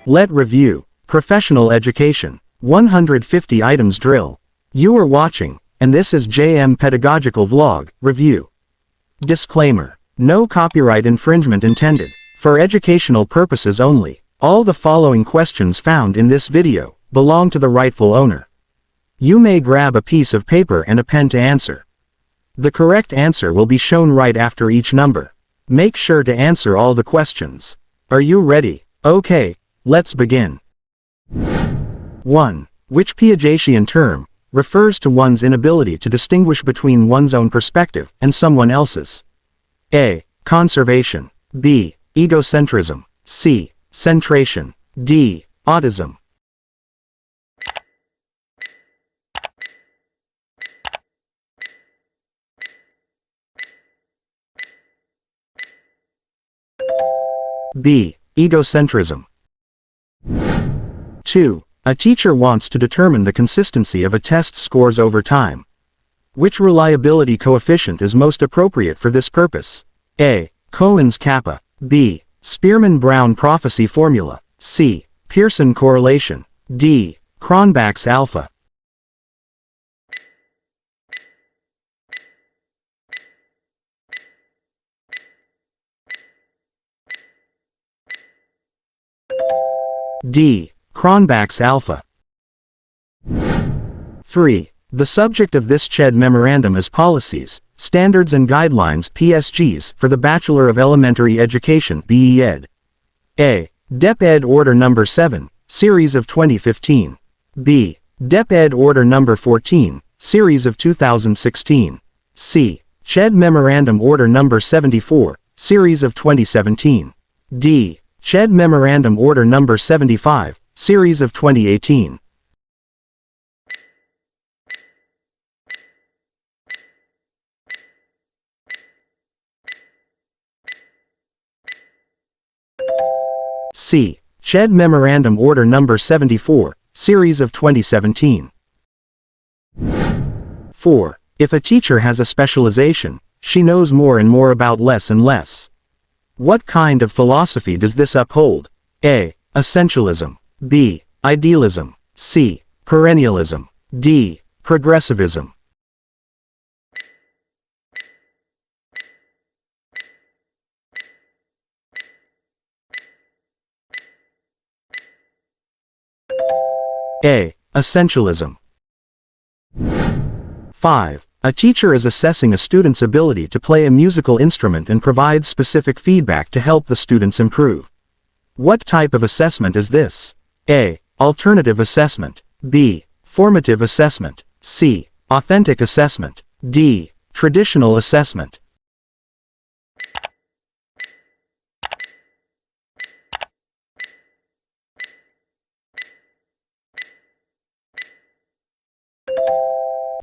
Let review. Professional education. 150 items drill. You are watching, and this is JM Pedagogical Vlog, Review. Disclaimer. No copyright infringement intended. For educational purposes only. All the following questions found in this video belong to the rightful owner. You may grab a piece of paper and a pen to answer. The correct answer will be shown right after each number. Make sure to answer all the questions. Are you ready? Okay, let's begin. 1. Which Piagetian term refers to one's inability to distinguish between one's own perspective and someone else's? A. Conservation. B. Egocentrism. C. Centration. D. Autism. B. Egocentrism. 2. A teacher wants to determine the consistency of a test's scores over time. Which reliability coefficient is most appropriate for this purpose? A. Cohen's kappa. B. Spearman-Brown prophecy formula. C. Pearson correlation. D. Cronbach's alpha. D. Cronbach's alpha. 3. The subject of this CHED memorandum is Policies, Standards and Guidelines (PSGs) for the Bachelor of Elementary Education (BE Ed). A. Dep Ed Order No. 7, Series of 2015. B. Dep Ed Order No. 14, Series of 2016. C. CHED Memorandum Order No. 74, Series of 2017. D. CHED Memorandum Order No. 75, Series of 2018. C. CHED Memorandum Order No. 74, Series of 2017. 4. If a teacher has a specialization, she knows more and more about less and less. What kind of philosophy does this uphold? A. Essentialism. B. Idealism. C. Perennialism. D. Progressivism. A. Essentialism. 5. A teacher is assessing a student's ability to play a musical instrument and provides specific feedback to help the students improve. What type of assessment is this? A. Alternative assessment. B. Formative assessment. C. Authentic assessment. D. Traditional assessment.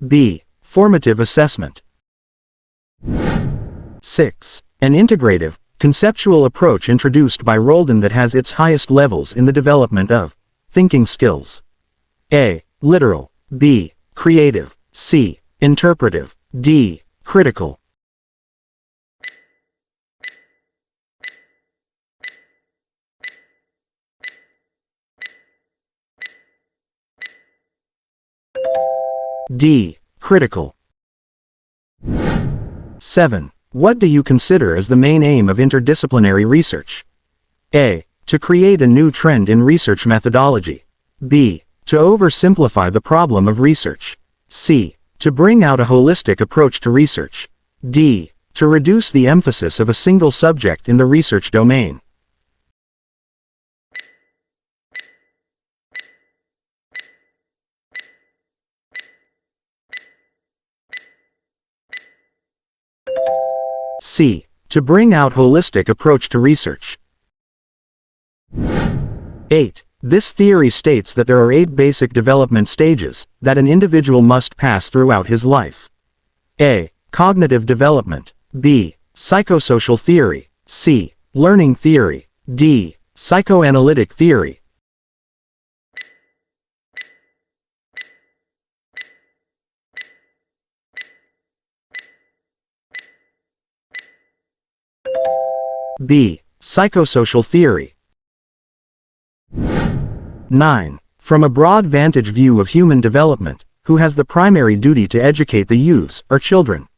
B. Formative assessment. 6. An integrative, conceptual approach introduced by Roldan that has its highest levels in the development of thinking skills. A. Literal. B. Creative. C. Interpretive. D. Critical. D. Critical. 7. What do you consider as the main aim of interdisciplinary research? A. To create a new trend in research methodology. B. To oversimplify the problem of research. C. To bring out a holistic approach to research. D. To reduce the emphasis of a single subject in the research domain. C. To bring out holistic approach to research. 8. This theory states that there are 8 basic development stages that an individual must pass throughout his life. A. Cognitive development. B. Psychosocial theory. C. Learning theory. D. Psychoanalytic theory. B. Psychosocial theory. 9. From a broad vantage view of human development, who has the primary duty to educate the youths or children?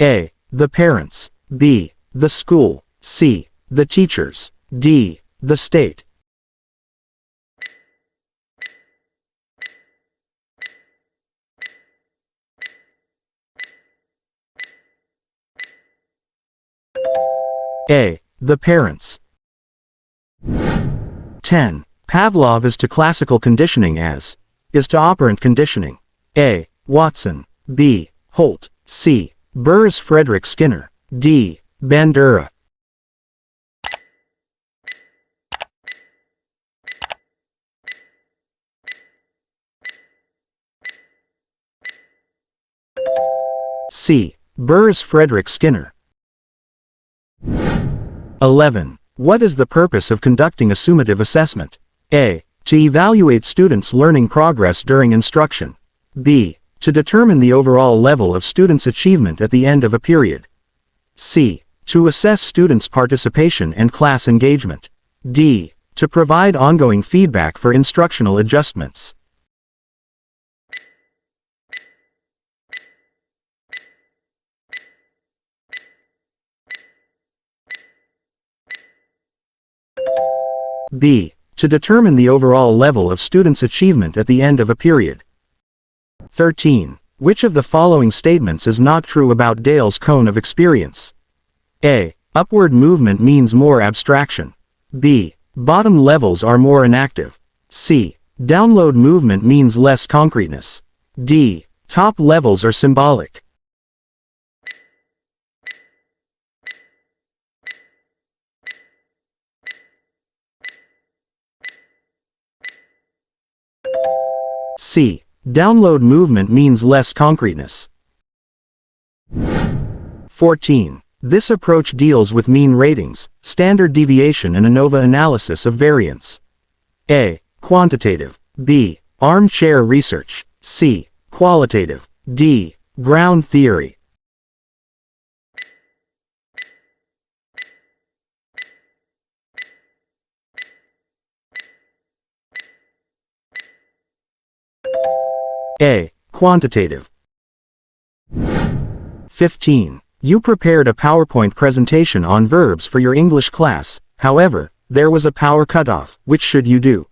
A. The parents. B. The school. C. The teachers. D. The state. A. The parents. 10. Pavlov is to classical conditioning as is to operant conditioning. A. Watson. B. Holt. C. Burrs Frederick Skinner. D. Bandura. C. Burrs Frederick Skinner. 11. What is the purpose of conducting a summative assessment? A. To evaluate students' learning progress during instruction. B. To determine the overall level of students' achievement at the end of a period. C. To assess students' participation and class engagement. D. To provide ongoing feedback for instructional adjustments. B. To determine the overall level of students' achievement at the end of a period. 13. Which of the following statements is not true about Dale's cone of experience? A. Upward movement means more abstraction. B. Bottom levels are more inactive. C. Download movement means less concreteness. D. Top levels are symbolic. C. Download movement means less concreteness. 14. This approach deals with mean ratings, standard deviation and ANOVA analysis of variance. A. Quantitative. B. Armchair research. C. Qualitative. D. Ground theory. A. Quantitative. 15. You prepared a PowerPoint presentation on verbs for your English class, however, there was a power cutoff. Which should you do?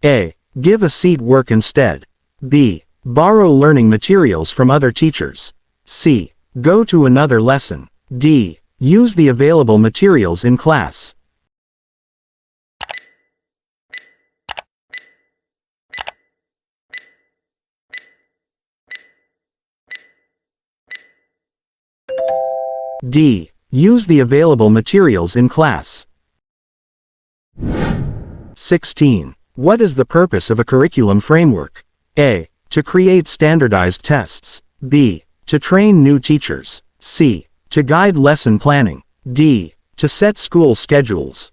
A. Give a seat work instead. B. Borrow learning materials from other teachers. C. Go to another lesson. D. Use the available materials in class. D. Use the available materials in class. 16. What is the purpose of a curriculum framework? A. To create standardized tests. B. To train new teachers. C. To guide lesson planning. D. To set school schedules.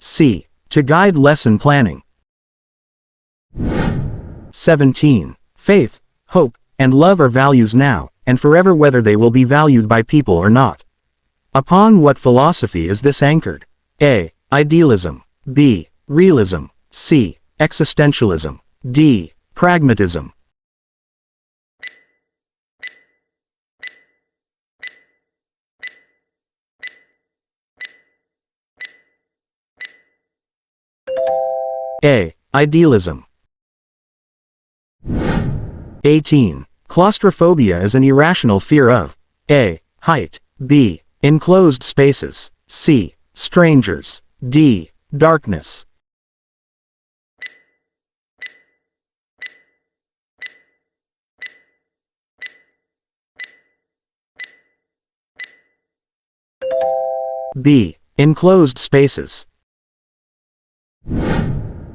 C. To guide lesson planning. 17. Faith, hope, and love are values now, and forever, whether they will be valued by people or not. Upon what philosophy is this anchored? A. Idealism. B. Realism. C. Existentialism. D. Pragmatism. A. Idealism. 18. Claustrophobia is an irrational fear of A. Height. B. Enclosed spaces. C. Strangers. D. Darkness. B. Enclosed spaces.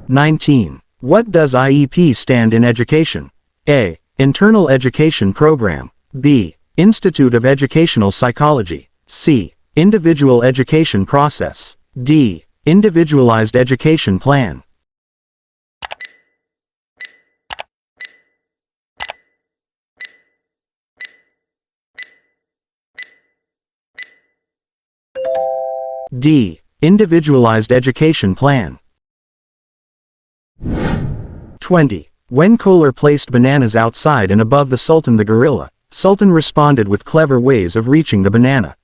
19. What does IEP stand in education? A. Internal Education Program. B. Institute of Educational Psychology. C. Individual Education Process. D. Individualized Education Plan. . D. Individualized education plan. 20. When Kohler placed bananas outside and above the Sultan the gorilla, Sultan responded with clever ways of reaching the banana.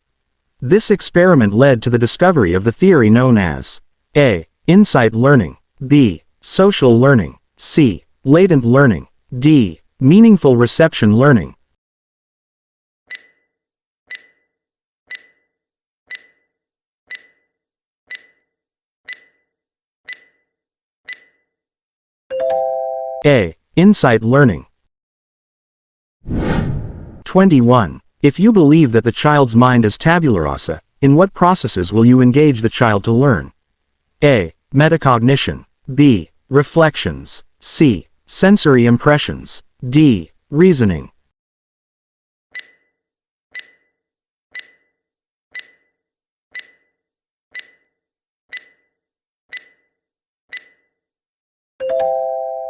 This experiment led to the discovery of the theory known as A. Insight learning, B. Social learning, C. Latent learning, D. Meaningful reception learning. A. Insight learning. 21. If you believe that the child's mind is tabula rasa, in what processes will you engage the child to learn? A. Metacognition, B. Reflections, C. Sensory impressions, D. Reasoning.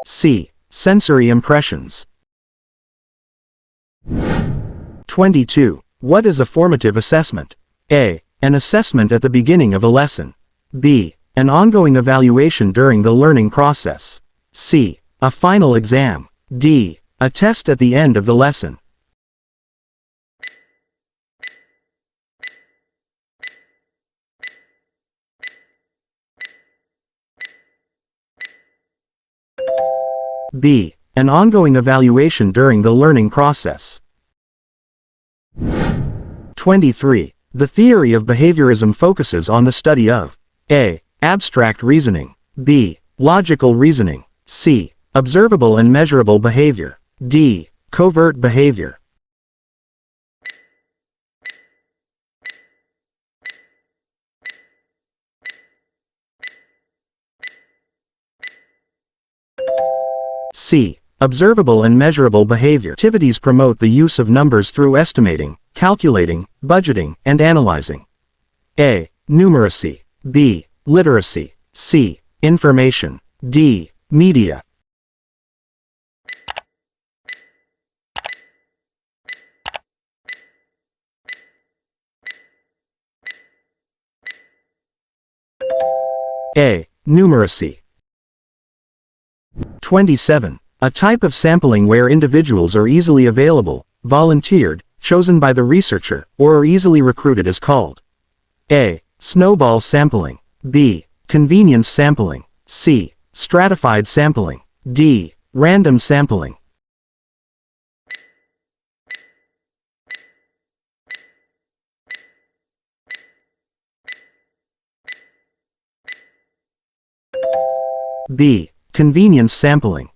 C. Sensory impressions. 22. What is a formative assessment? A. An assessment at the beginning of a lesson. B. An ongoing evaluation during the learning process. C. A final exam. D. A test at the end of the lesson. B. An ongoing evaluation during the learning process. 23. The theory of behaviorism focuses on the study of A. Abstract reasoning, B. Logical reasoning, C. Observable and measurable behavior, D. Covert behavior. C. Observable and measurable behavior. Activities promote the use of numbers through estimating, calculating, budgeting, and analyzing. A. Numeracy, B. Literacy, C. Information, D. Media. A. Numeracy. 27. A type of sampling where individuals are easily available, volunteered, chosen by the researcher, or are easily recruited is called A. Snowball sampling, B. Convenience sampling, C. Stratified sampling, D. Random sampling. B. Convenience sampling.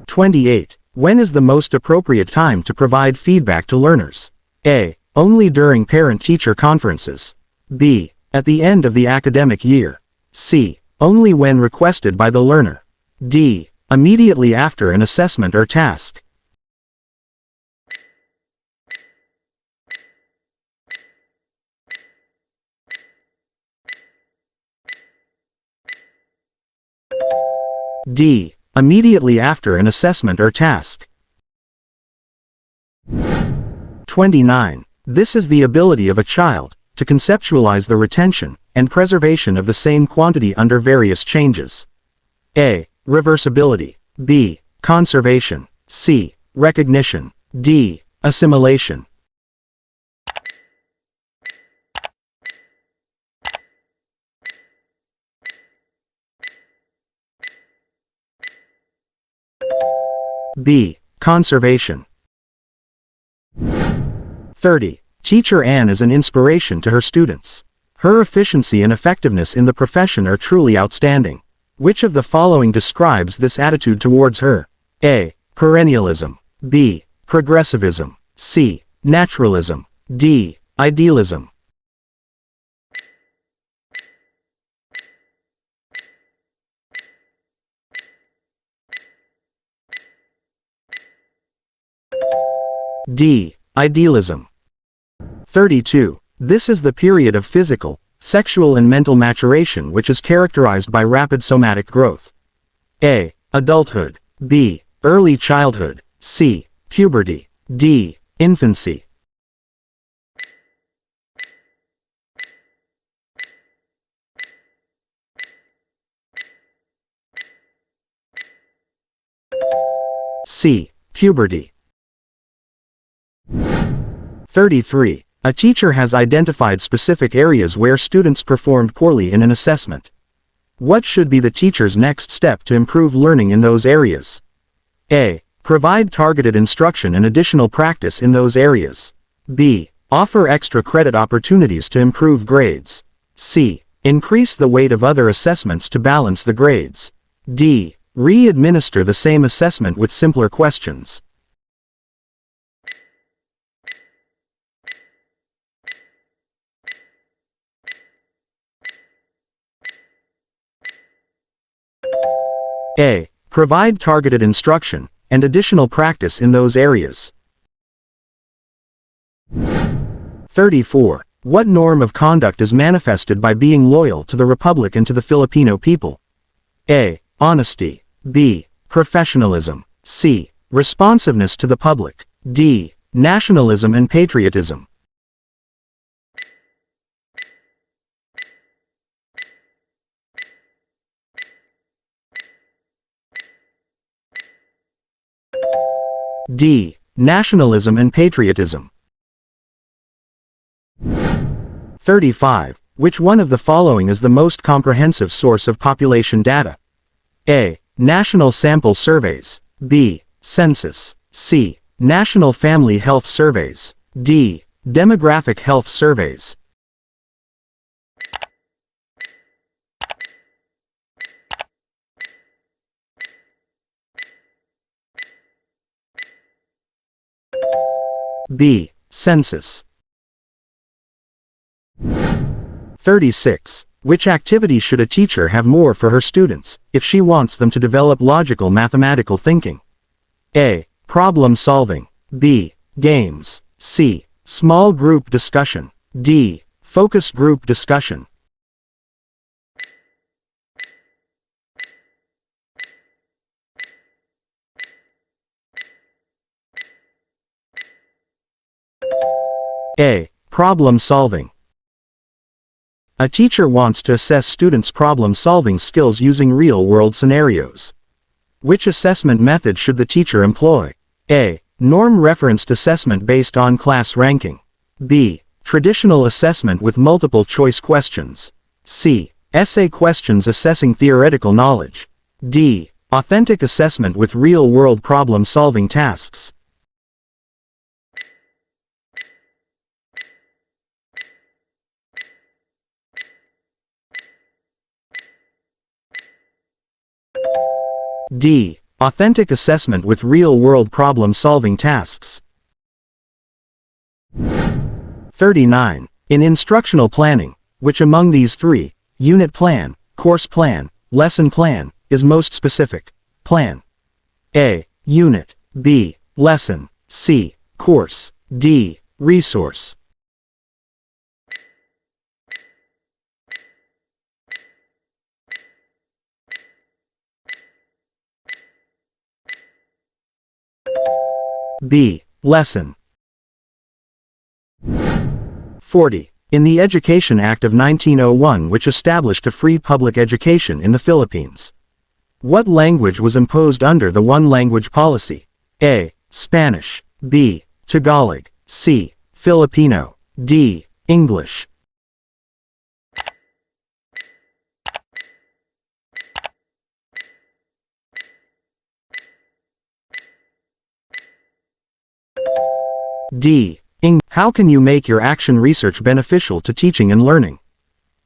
28. When is the most appropriate time to provide feedback to learners? A. Only during parent-teacher conferences. B. At the end of the academic year. C. Only when requested by the learner. D. Immediately after an assessment or task. D. Immediately after an assessment or task. 29. This is the ability of a child to conceptualize the retention and preservation of the same quantity under various changes. A. Reversibility, B. Conservation, C. Recognition, D. Assimilation. B. Conservation. 30. Teacher Anne is an inspiration to her students. Her efficiency and effectiveness in the profession are truly outstanding. Which of the following describes this attitude towards her? A. Perennialism, B. Progressivism, C. Naturalism, D. Idealism. D. Idealism. 32. This is the period of physical, sexual and mental maturation which is characterized by rapid somatic growth. A. Adulthood, B. Early childhood, C. Puberty, D. Infancy. C. Puberty. 33. A teacher has identified specific areas where students performed poorly in an assessment. What should be the teacher's next step to improve learning in those areas? A. Provide targeted instruction and additional practice in those areas. B. Offer extra credit opportunities to improve grades. C. Increase the weight of other assessments to balance the grades. D. Re-administer the same assessment with simpler questions. A. Provide targeted instruction and additional practice in those areas. 34. What norm of conduct is manifested by being loyal to the Republic and to the Filipino people? A. Honesty. B. Professionalism. C. Responsiveness to the public. D. Nationalism and patriotism. D. Nationalism and patriotism. 35. Which one of the following is the most comprehensive source of population data? A. National sample surveys. B. Census. C. National family health surveys. D. Demographic health surveys. B. Census. 36. Which activity should a teacher have more for her students, if she wants them to develop logical mathematical thinking? A. Problem solving. B. Games. C. Small group discussion. D. Focus group discussion. A. Problem solving. A teacher wants to assess students' problem-solving skills using real-world scenarios. Which assessment method should the teacher employ? A. Norm-referenced assessment based on class ranking. B. Traditional assessment with multiple-choice questions. C. Essay questions assessing theoretical knowledge. D. Authentic assessment with real-world problem-solving tasks. D. Authentic assessment with real-world problem-solving tasks. 39. In instructional planning, which among these three, unit plan, course plan, lesson plan, is most specific? Plan. A. Unit. B. Lesson. C. Course. D. Resource. B. Lesson. 40. In the Education Act of 1901, which established a free public education in the Philippines, what language was imposed under the one-language policy? A. Spanish. B. Tagalog. C. Filipino. D. English. D. How can you make your action research beneficial to teaching and learning?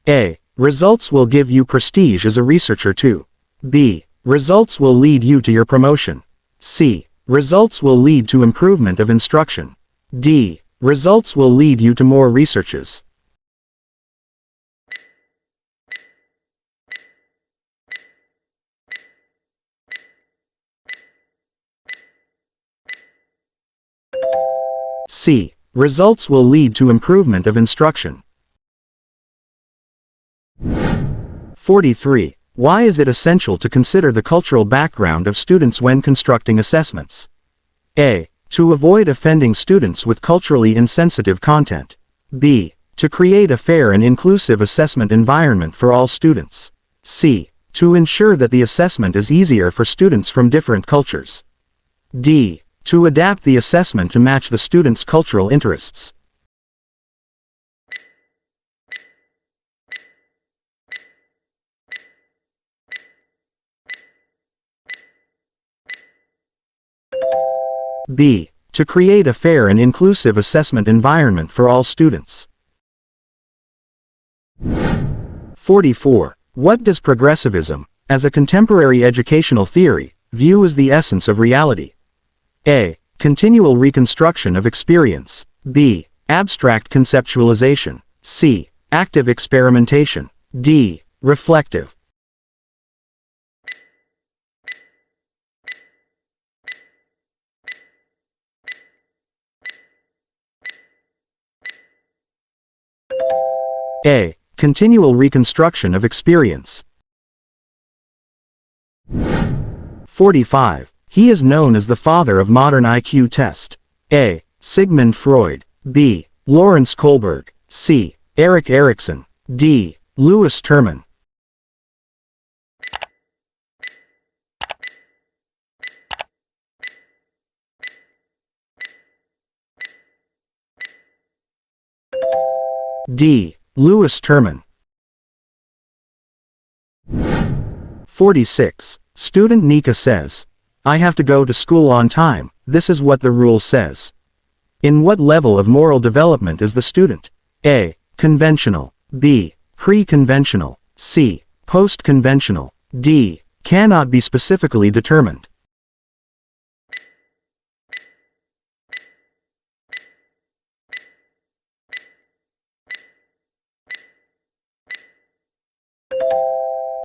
A. Results will give you prestige as a researcher too. B. Results will lead you to your promotion. C. Results will lead to improvement of instruction. D. Results will lead you to more researches. C. Results will lead to improvement of instruction. 43. Why is it essential to consider the cultural background of students when constructing assessments? A. To avoid offending students with culturally insensitive content. B. To create a fair and inclusive assessment environment for all students. C. To ensure that the assessment is easier for students from different cultures. D. To adapt the assessment to match the student's cultural interests. B. To create a fair and inclusive assessment environment for all students. 44. What does progressivism, as a contemporary educational theory, view as the essence of reality? A. Continual reconstruction of experience. B. Abstract conceptualization. C. Active experimentation. D. Reflective. A. Continual reconstruction of experience. 45. He is known as the father of modern IQ test. A. Sigmund Freud. B. Lawrence Kohlberg. C. Erik Erikson. D. Louis Terman. D. Louis Terman. 46. Student Nika says, I have to go to school on time, this is what the rule says. In what level of moral development is the student? A. Conventional. B. Pre-conventional. C. Post-conventional. D. Cannot be specifically determined.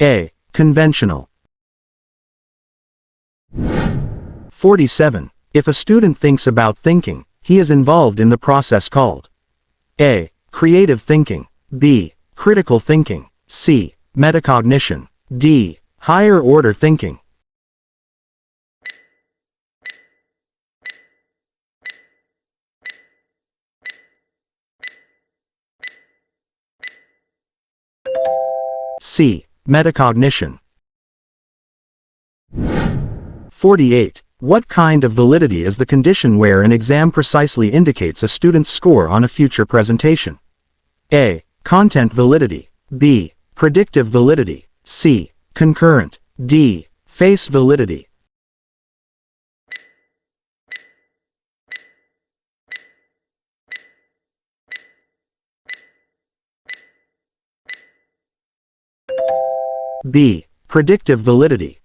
A. Conventional. 47. If a student thinks about thinking, he is involved in the process called A. Creative thinking. B. Critical thinking. C. Metacognition. D. Higher order thinking. C. Metacognition. 48. What kind of validity is the condition where an exam precisely indicates a student's score on a future presentation? A. Content validity. B. Predictive validity. C. Concurrent. D. Face validity. B. Predictive validity.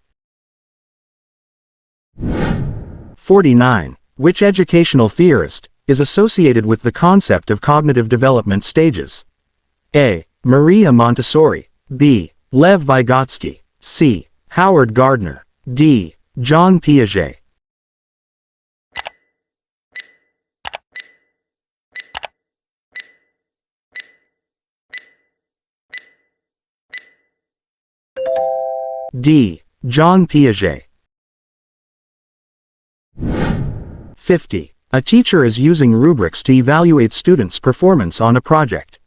49. Which educational theorist is associated with the concept of cognitive development stages? A. Maria Montessori. B. Lev Vygotsky. C. Howard Gardner. D. John Piaget. D. John Piaget. 50. A teacher is using rubrics to evaluate students' performance on a project.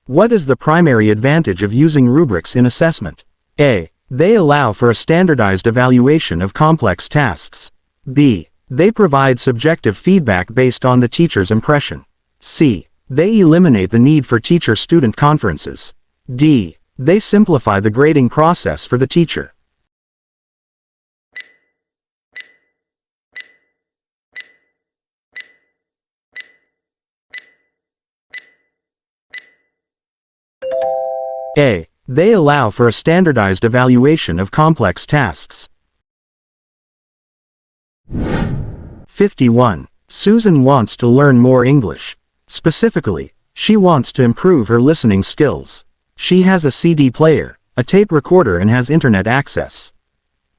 What is the primary advantage of using rubrics in assessment? A. They allow for a standardized evaluation of complex tasks. B. They provide subjective feedback based on the teacher's impression. C. They eliminate the need for teacher-student conferences. D. They simplify the grading process for the teacher. A. They allow for a standardized evaluation of complex tasks. 51. Susan wants to learn more English. Specifically, she wants to improve her listening skills. She has a CD player, a tape recorder, and has internet access.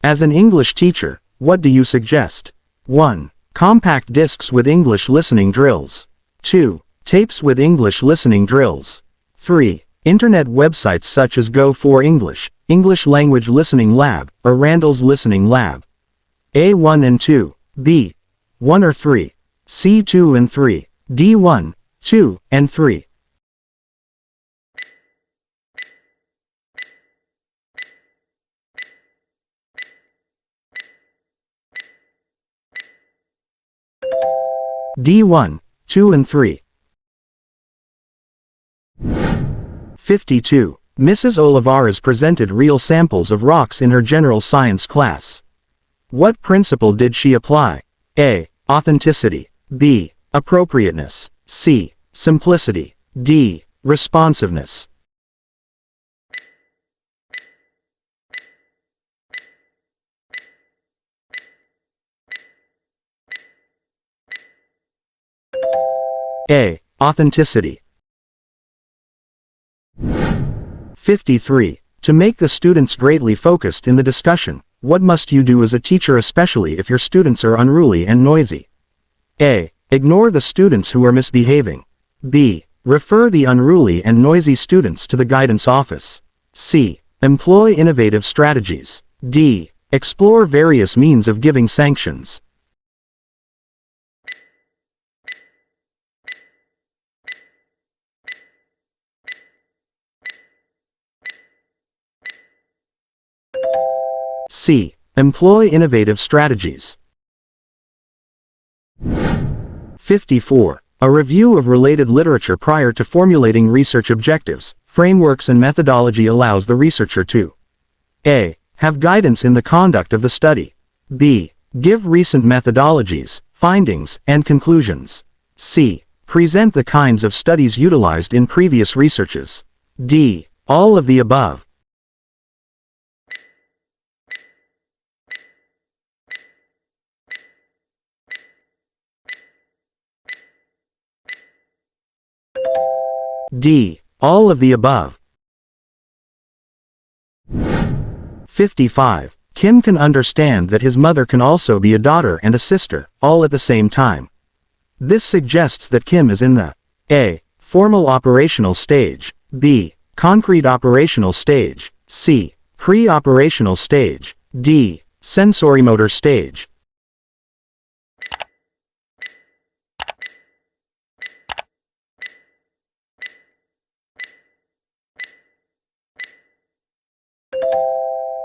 As an English teacher, what do you suggest? 1. Compact discs with English listening drills. 2. Tapes with English listening drills. 3. Internet websites such as Go for English, English Language Listening Lab, or Randall's Listening Lab. A. 1 and 2. B. 1 or 3. C. 2 and 3. D. 1, 2, and 3. D1, 2 and 3. 52. Mrs. Olivares presented real samples of rocks in her general science class. What principle did she apply? A. Authenticity. B. Appropriateness. C. Simplicity. D. Responsiveness. A. Authenticity. 53. To make the students greatly focused in the discussion, what must you do as a teacher, especially if your students are unruly and noisy? A. Ignore the students who are misbehaving. B. Refer the unruly and noisy students to the guidance office. C. Employ innovative strategies. D. Explore various means of giving sanctions. C. Employ innovative strategies. 54. A review of related literature prior to formulating research objectives, frameworks and methodology allows the researcher to A. Have guidance in the conduct of the study. B. Give recent methodologies, findings, and conclusions. C. Present the kinds of studies utilized in previous researches. D. All of the above. D. All of the above. 55. Kim can understand that his mother can also be a daughter and a sister, all at the same time. This suggests that Kim is in the A. Formal operational stage, B. Concrete operational stage, C. Pre-operational stage, D. Sensorimotor stage.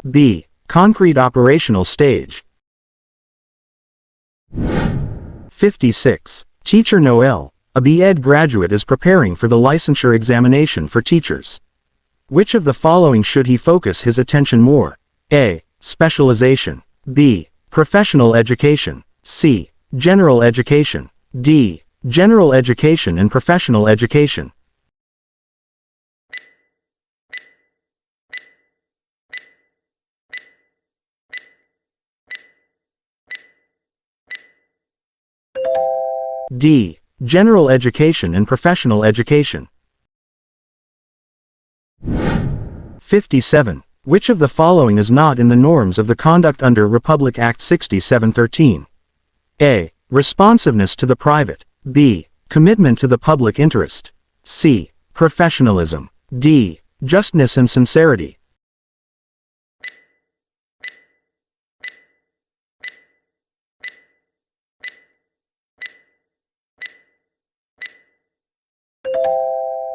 B. Concrete operational stage. 56. Teacher Noel, a B.Ed graduate, is preparing for the licensure examination for teachers. Which of the following should he focus his attention more? A. Specialization. B. Professional education. C. General education. D. General education and professional education. D. General education and professional education. 57. Which of the following is not in the norms of the conduct under Republic Act 6713? A. Responsiveness to the private. B. Commitment to the public interest. C. Professionalism. D. Justness and sincerity.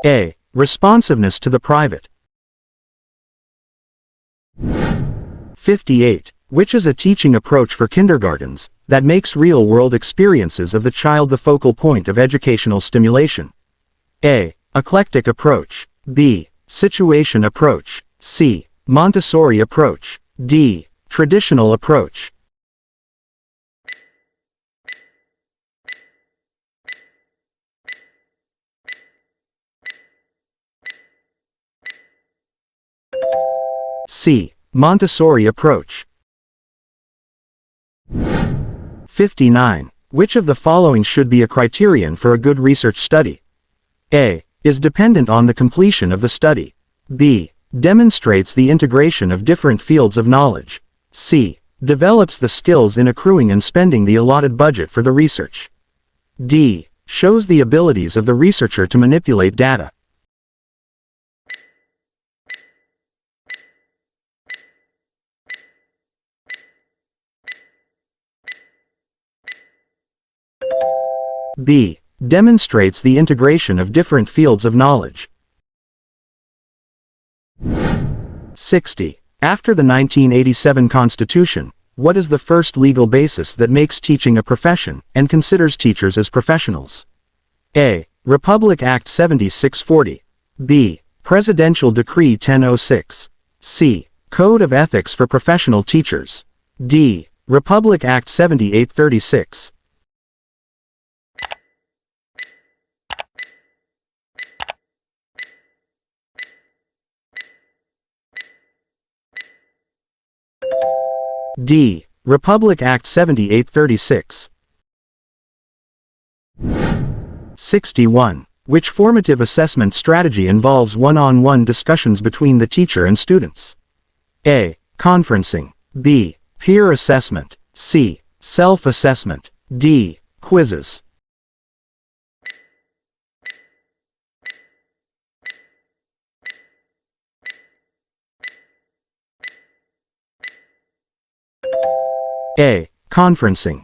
A. Responsiveness to the private. 58. Which is a teaching approach for kindergartens that makes real-world experiences of the child the focal point of educational stimulation? A. Eclectic approach. B. Situation approach. C. Montessori approach. D. Traditional approach. C. Montessori approach. 59. Which of the following should be a criterion for a good research study? A. Is dependent on the completion of the study. B. Demonstrates the integration of different fields of knowledge. C. Develops the skills in accruing and spending the allotted budget for the research. D. Shows the abilities of the researcher to manipulate data. B. Demonstrates the integration of different fields of knowledge. 60. After the 1987 Constitution, What is the first legal basis that makes teaching a profession and considers teachers as professionals? A. Republic Act 7640. B. Presidential Decree 1006. C. Code of Ethics for Professional Teachers. D. Republic Act 7836. D. Republic Act 7836. 61. Which formative assessment strategy involves one-on-one discussions between the teacher and students? A. Conferencing. B. Peer assessment. C. Self-assessment. D. Quizzes. A. Conferencing.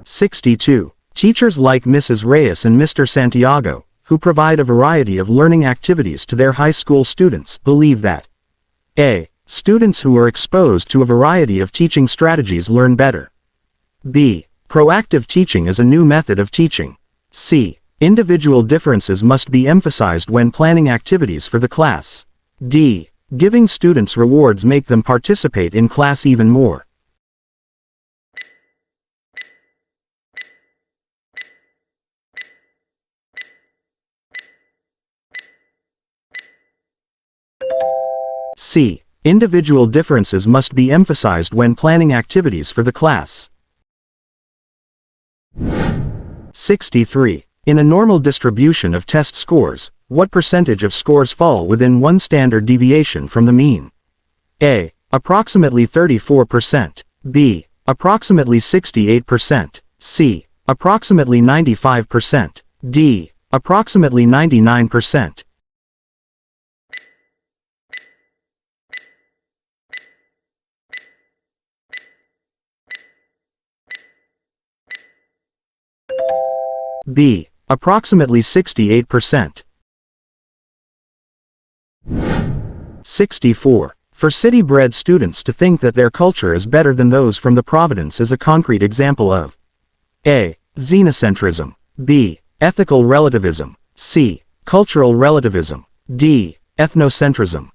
62. Teachers like Mrs. Reyes and Mr. Santiago, who provide a variety of learning activities to their high school students, believe that A. Students who are exposed to a variety of teaching strategies learn better. B. Proactive teaching is a new method of teaching. C. Individual differences must be emphasized when planning activities for the class. D. Giving students rewards make them participate in class even more. C. Individual differences must be emphasized when planning activities for the class. 63. In a normal distribution of test scores, what percentage of scores fall within one standard deviation from the mean? A. Approximately 34%. B. Approximately 68%. C. Approximately 95%. D. Approximately 99%. B. Approximately 68%. 64. For city-bred students to think that their culture is better than those from the Providence is a concrete example of A. Xenocentrism. B. Ethical relativism. C. Cultural relativism. D. Ethnocentrism.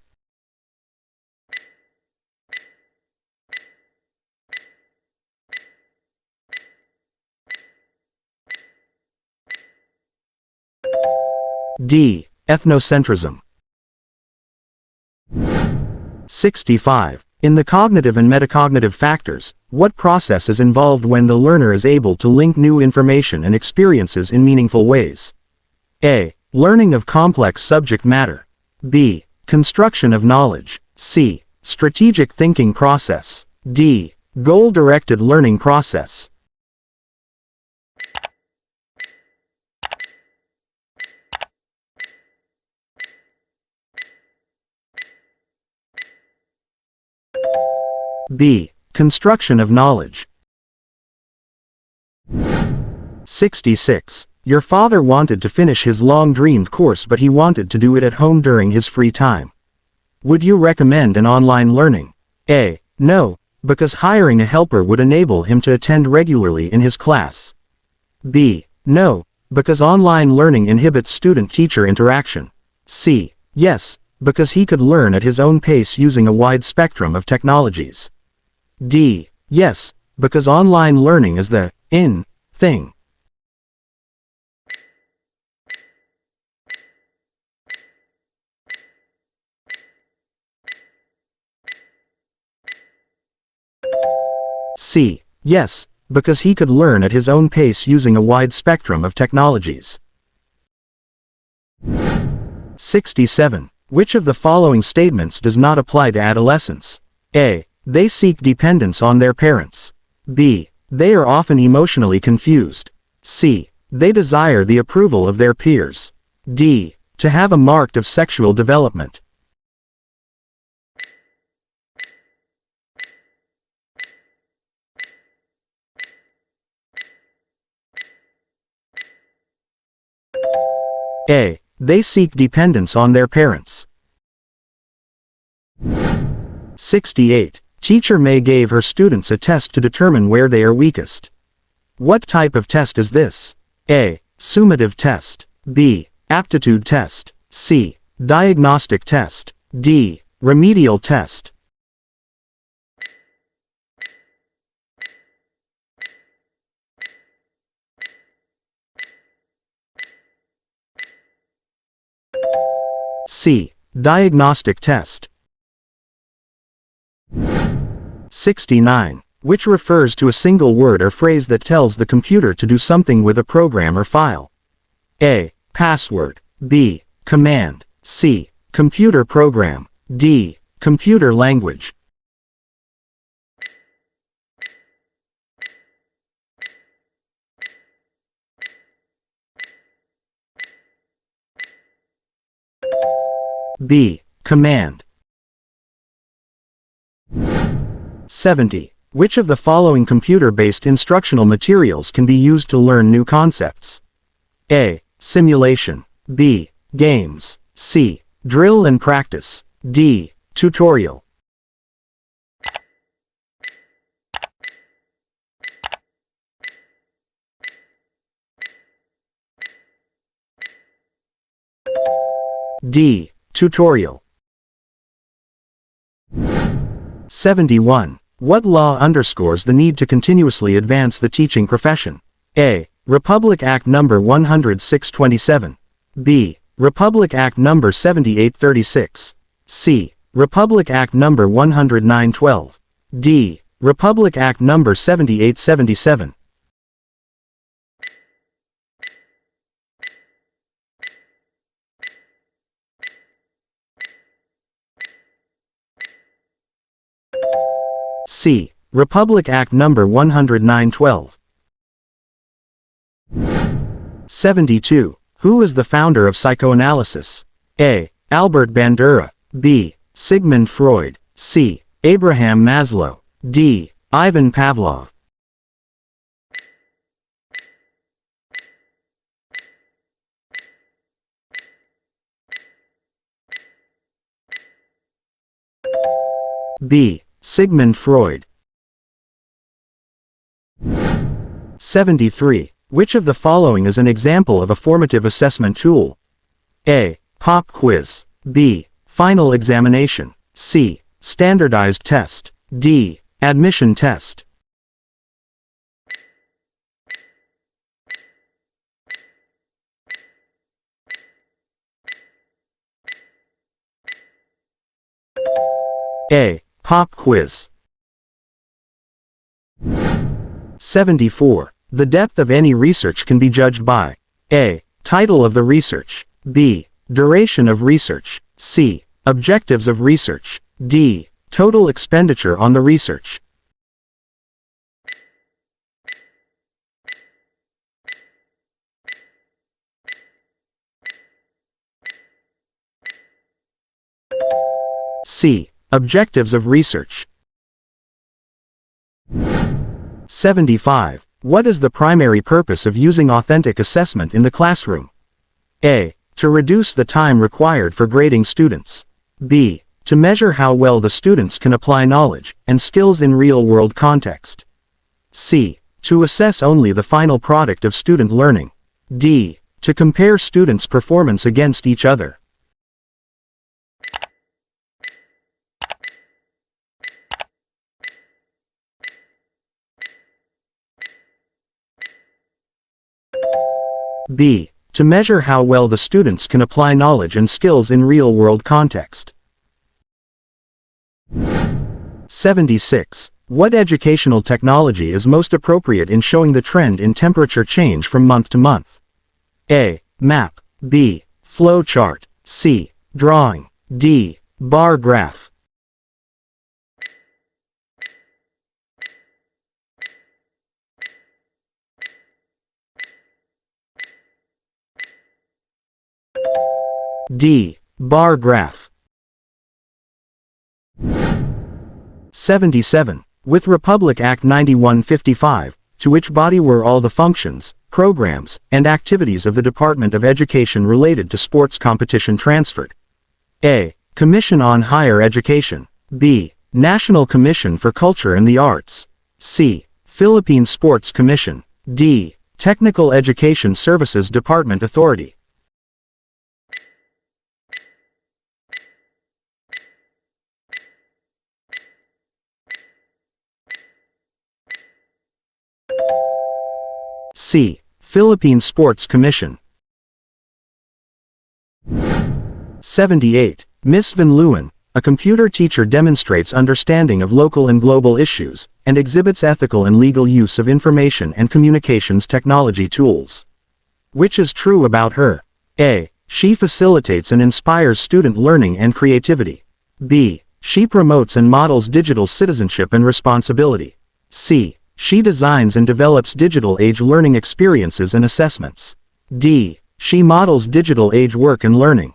D. Ethnocentrism. 65. In the cognitive and metacognitive factors, what process is involved when the learner is able to link new information and experiences in meaningful ways? A. Learning of complex subject matter. B. Construction of knowledge. C. Strategic thinking process. D. Goal-directed learning process. B. Construction of knowledge. 66. Your father wanted to finish his long-dreamed course, but he wanted to do it at home during his free time. Would you recommend an online learning? A. No, because hiring a helper would enable him to attend regularly in his class. B. No, because online learning inhibits student-teacher interaction. C. Yes, because he could learn at his own pace using a wide spectrum of technologies. D. Yes, because online learning is the in thing. C. Yes, because he could learn at his own pace using a wide spectrum of technologies. 67. Which of the following statements does not apply to adolescents? A. They seek dependence on their parents. B. They are often emotionally confused. C. They desire the approval of their peers. D. To have a marked of sexual development. A. They seek dependence on their parents. 68. Teacher May gave her students a test to determine where they are weakest. What type of test is this? A. Summative test. B. Aptitude test. C. Diagnostic test. D. Remedial test. C. Diagnostic test. 69. Which refers to a single word or phrase that tells the computer to do something with a program or file. A. Password. B. Command. C. Computer program. D. Computer language. B. Command. 70. Which of the following computer-based instructional materials can be used to learn new concepts? A. Simulation. B. Games. C. Drill and practice. D. Tutorial. D. Tutorial. 71. What law underscores the need to continuously advance the teaching profession? A. Republic Act No. 106/27. B. Republic Act No. 7836. C. Republic Act No. 109/12. D. Republic Act No. 7877. C. Republic Act No. 109/12. 72. Who is the founder of psychoanalysis? A. Albert Bandura. B. Sigmund Freud. C. Abraham Maslow. D. Ivan Pavlov. B. Sigmund Freud. 73. Which of the following is an example of a formative assessment tool? A. Pop quiz. B. Final examination. C. Standardized test. D. Admission test. A. Pop quiz. 74. The depth of any research can be judged by A. Title of the research. B. Duration of research. C. Objectives of research. D. Total expenditure on the research. C. Objectives of research. 75. What is the primary purpose of using authentic assessment in the classroom? A. To reduce the time required for grading students. B. To measure how well the students can apply knowledge and skills in real-world context. C. To assess only the final product of student learning. D. To compare students' performance against each other. B. To measure how well the students can apply knowledge and skills in real-world context. 76. What educational technology is most appropriate in showing the trend in temperature change from month to month? A. Map. B. Flow chart. C. Drawing. D. Bar graph. D. Bar graph. 77. With Republic Act 9155, to which body were all the functions, programs, and activities of the Department of Education related to sports competition transferred? A. Commission on Higher Education. B. National Commission for Culture and the Arts. C. Philippine Sports Commission. D. Technical Education Services Department Authority. C. Philippine Sports Commission. 78. Miss Van Leeuwen, a computer teacher, demonstrates understanding of local and global issues, and exhibits ethical and legal use of information and communications technology tools. Which is true about her? A. She facilitates and inspires student learning and creativity. B. She promotes and models digital citizenship and responsibility. C. She designs and develops digital age learning experiences and assessments. D. She models digital age work and learning.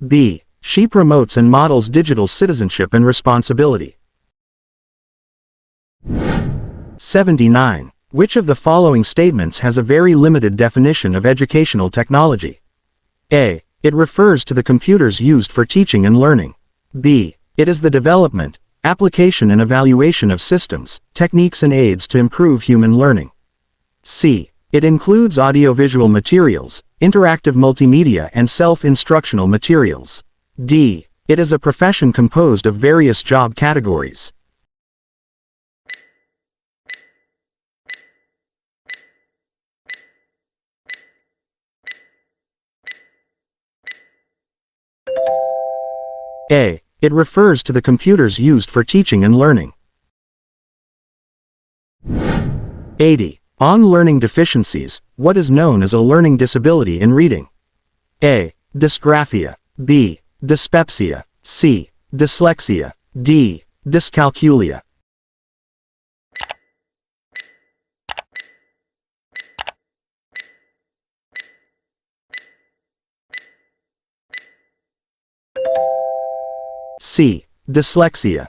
B. She promotes and models digital citizenship and responsibility. 79. Which of the following statements has a very limited definition of educational technology? A. It refers to the computers used for teaching and learning. B. It is the development, application and evaluation of systems, techniques and aids to improve human learning. C. It includes audiovisual materials, interactive multimedia and self-instructional materials. D. It is a profession composed of various job categories. A. It refers to the computers used for teaching and learning. 80. On learning deficiencies, what is known as a learning disability in reading? A. Dysgraphia. B. Dyspepsia. C. Dyslexia. D. Dyscalculia. C. Dyslexia.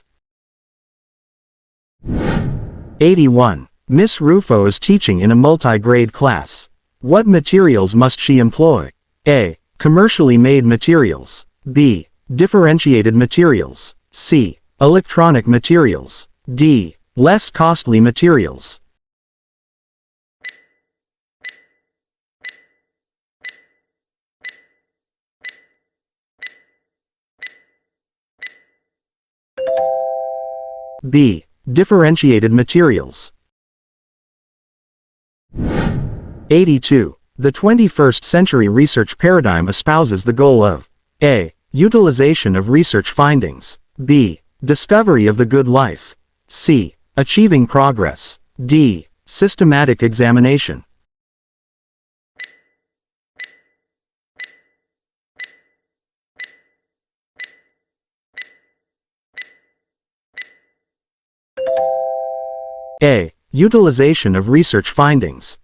81. Miss Rufo is teaching in a multi-grade class. What materials must she employ? A. Commercially made materials. B. Differentiated materials. C. Electronic materials. D. Less costly materials. B. Differentiated materials. 82. The 21st century research paradigm espouses the goal of A. Utilization of research findings. B. Discovery of the good life. C. Achieving progress. D. Systematic examination. A. Utilization of research findings.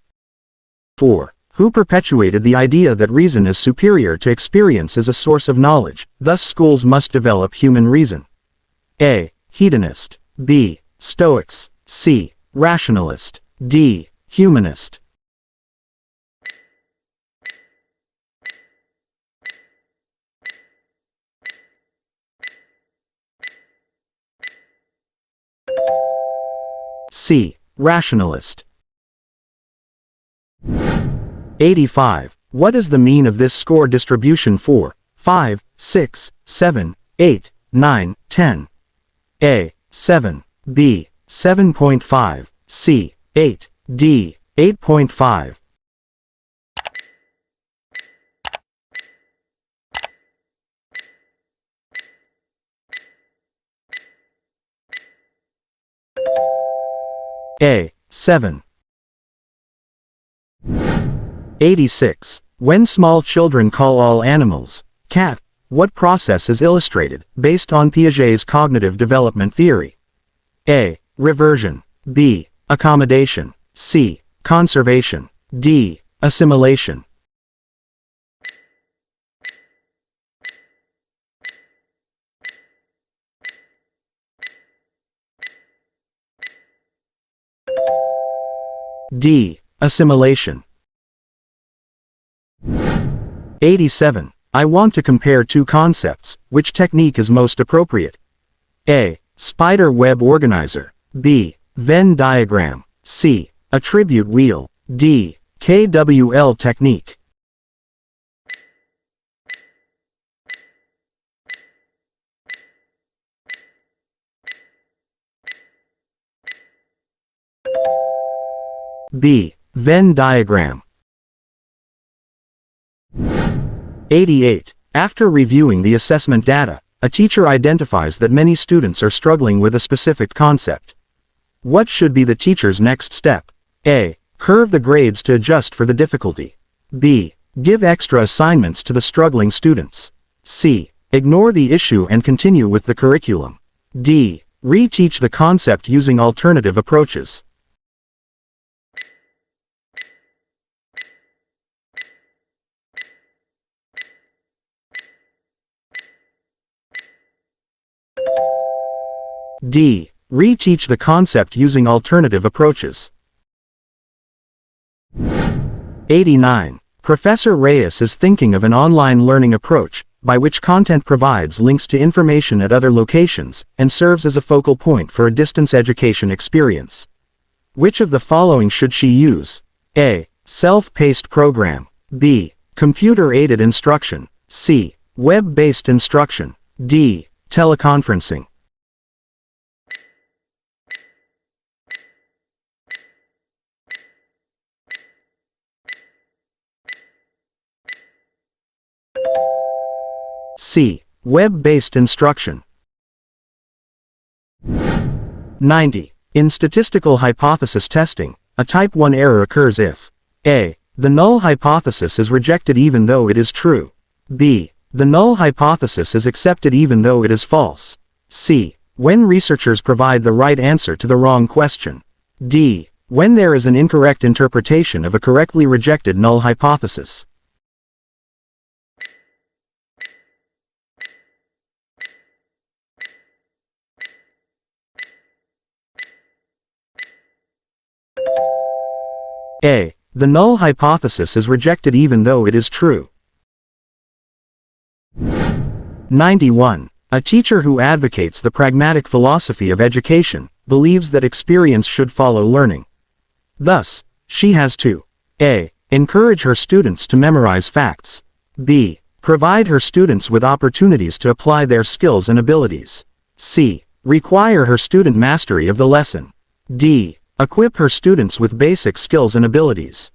4. Who perpetuated the idea that reason is superior to experience as a source of knowledge, thus schools must develop human reason? A. Hedonist. B. Stoics. C. Rationalist. D. Humanist. C. Rationalist. 85. What is the mean of this score distribution for 5, 6, 7, 8, 9, 10? A. 7. B. 7.5. C. 8. D. 8.5. A. 7. 86. When small children call all animals cat, what process is illustrated, based on Piaget's cognitive development theory? A. Reversion. B. Accommodation. C. Conservation. D. Assimilation. D. Assimilation. 87. I want to compare two concepts. Which technique is most appropriate? A. Spider web organizer. B. Venn diagram. C. Attribute wheel. D. KWL technique. B. Venn diagram. 88. After reviewing the assessment data, a teacher identifies that many students are struggling with a specific concept. What should be the teacher's next step? A. Curve the grades to adjust for the difficulty. B. Give extra assignments to the struggling students. C. Ignore the issue and continue with the curriculum. D. Reteach the concept using alternative approaches. D. Reteach the concept using alternative approaches. 89. Professor Reyes is thinking of an online learning approach, by which content provides links to information at other locations, and serves as a focal point for a distance education experience. Which of the following should she use? A. Self-paced program. B. Computer-aided instruction. C. Web-based instruction. D. Teleconferencing. C. Web-based instruction. 90. In statistical hypothesis testing, a type 1 error occurs if A. The null hypothesis is rejected even though it is true. B. The null hypothesis is accepted even though it is false. C. When researchers provide the right answer to the wrong question. D. When there is an incorrect interpretation of a correctly rejected null hypothesis. A. The null hypothesis is rejected even though it is true. 91. A teacher who advocates the pragmatic philosophy of education believes that experience should follow learning. Thus, she has to A. Encourage her students to memorize facts. B. Provide her students with opportunities to apply their skills and abilities. C. Require her student mastery of the lesson. D. Equip her students with basic skills and abilities.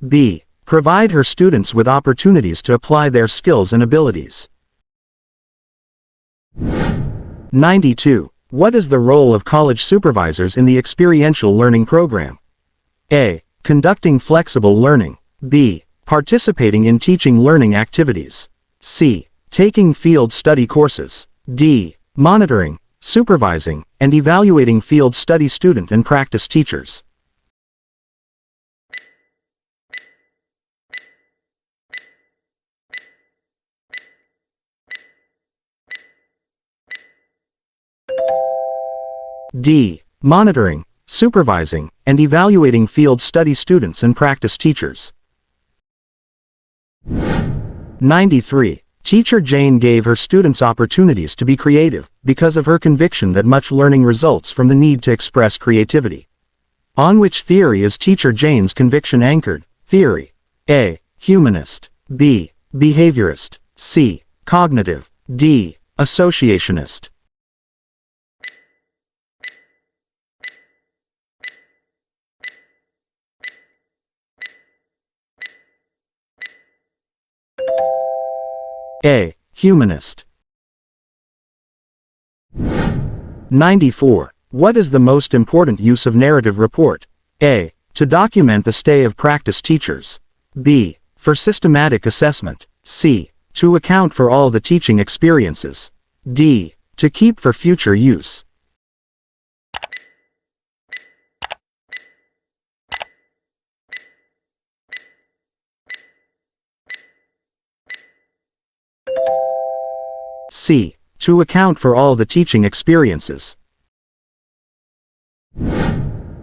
B. Provide her students with opportunities to apply their skills and abilities. 92. What is the role of college supervisors in the experiential learning program? A. Conducting flexible learning. B. Participating in teaching learning activities. C. Taking field study courses. D. Monitoring, supervising, and evaluating field study student and practice teachers. D. Monitoring, supervising, and evaluating field study students and practice teachers. 93. Teacher Jane gave her students opportunities to be creative, because of her conviction that much learning results from the need to express creativity. On which theory is Teacher Jane's conviction anchored? Theory. A. Humanist. B. Behaviorist. C. Cognitive. D. Associationist. A. Humanist. 94. What is the most important use of narrative report? A. To document the stay of practice teachers. B. For systematic assessment. C. To account for all the teaching experiences. D. To keep for future use. C. To account for all the teaching experiences.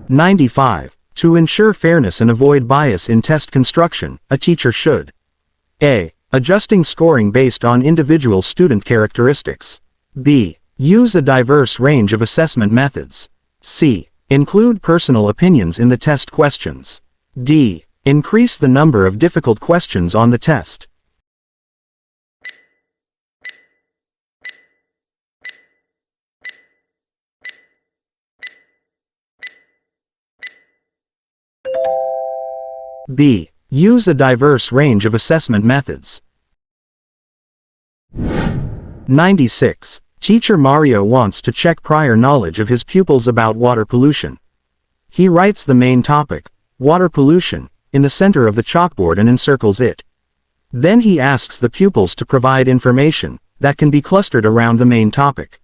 95. To ensure fairness and avoid bias in test construction, a teacher should A. Adjusting scoring based on individual student characteristics. B. Use a diverse range of assessment methods. C. Include personal opinions in the test questions. D. Increase the number of difficult questions on the test. B. Use a diverse range of assessment methods. 96. Teacher Mario wants to check prior knowledge of his pupils about water pollution. He writes the main topic, water pollution, in the center of the chalkboard and encircles it. Then he asks the pupils to provide information that can be clustered around the main topic.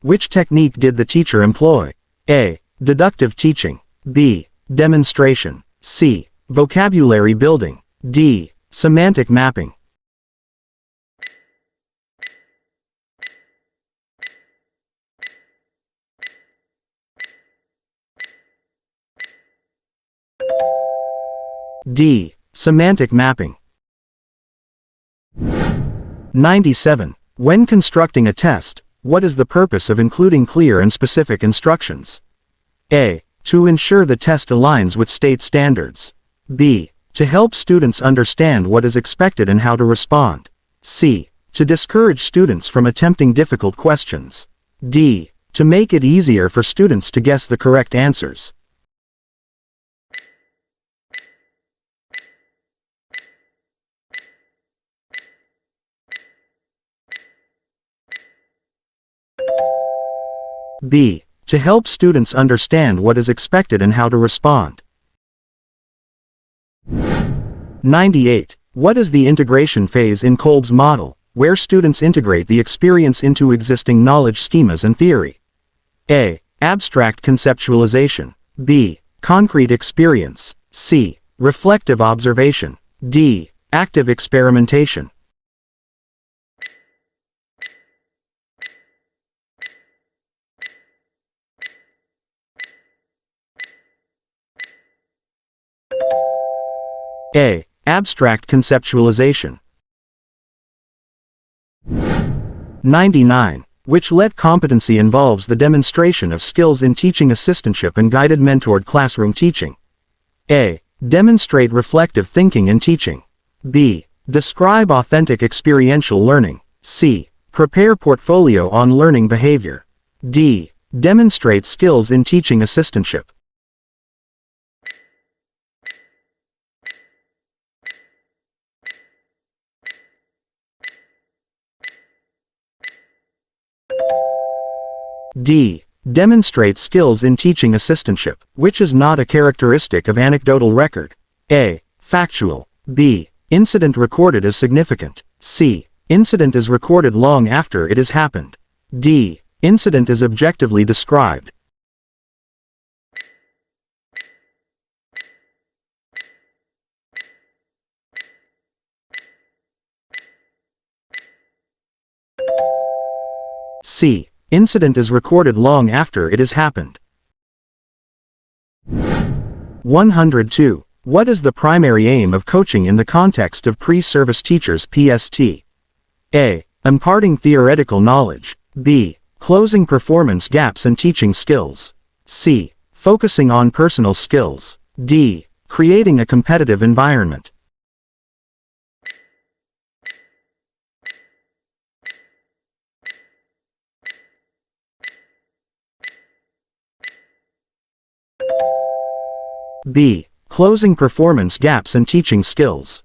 Which technique did the teacher employ? A. Deductive teaching. B. Demonstration. C. Vocabulary building. D. Semantic mapping. D. Semantic mapping. 97. When constructing a test, what is the purpose of including clear and specific instructions? A. To ensure the test aligns with state standards. B. To help students understand what is expected and how to respond. C. To discourage students from attempting difficult questions. D. To make it easier for students to guess the correct answers. B. To help students understand what is expected and how to respond. 98. What is the integration phase in Kolb's model, where students integrate the experience into existing knowledge schemas and theory? A. Abstract conceptualization. B. Concrete experience. C. Reflective observation. D. Active experimentation. A. Abstract conceptualization. 99. Which LET competency involves the demonstration of skills in teaching assistantship and guided mentored classroom teaching? A. Demonstrate reflective thinking in teaching. B. Describe authentic experiential learning. C. Prepare portfolio on learning behavior. D. Demonstrate skills in teaching assistantship. D. Demonstrate skills in teaching assistantship, which is not a characteristic of anecdotal record. A. Factual. B. Incident recorded as significant. C. Incident is recorded long after it has happened. D. Incident is objectively described. C. Incident is recorded long after it has happened. 102. What is the primary aim of coaching in the context of pre-service teachers (PST)? A. Imparting theoretical knowledge. B. Closing performance gaps and teaching skills. C. Focusing on personal skills. D. Creating a competitive environment. B. Closing performance gaps and teaching skills.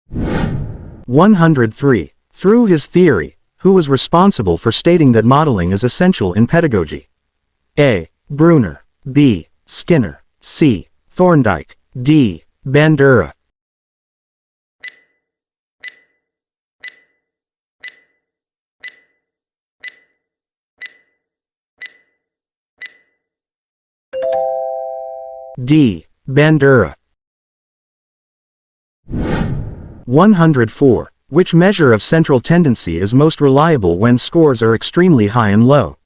103. Through his theory, who was responsible for stating that modeling is essential in pedagogy? A. Bruner. B. Skinner. C. Thorndike. D. Bandura. D. Bandura. 104. Which measure of central tendency is most reliable when scores are extremely high and low?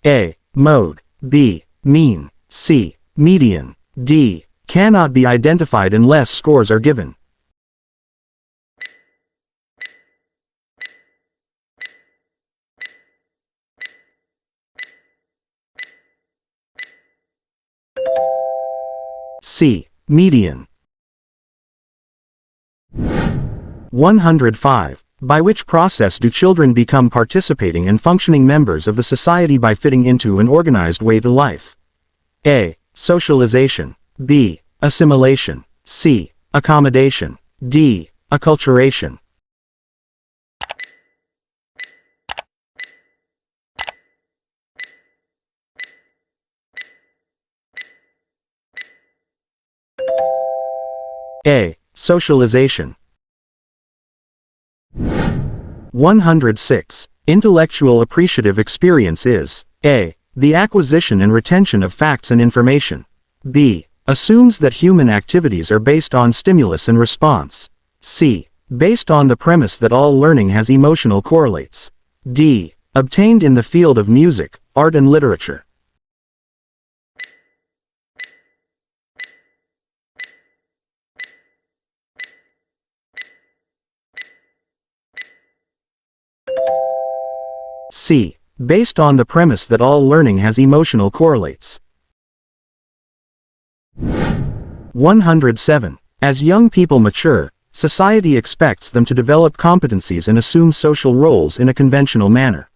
A. Mode. B. Mean. C. Median. D. Cannot be identified unless scores are given. C. Median. 105. By which process do children become participating and functioning members of the society by fitting into an organized way to life? A. Socialization. B. Assimilation. C. Accommodation. D. Acculturation. A. Socialization. 106. Intellectual appreciative experience is A. The acquisition and retention of facts and information. B. Assumes that human activities are based on stimulus and response. C. Based on the premise that all learning has emotional correlates. D. Obtained in the field of music, art and literature. C. Based on the premise that all learning has emotional correlates. 107. As young people mature, society expects them to develop competencies and assume social roles in a conventional manner.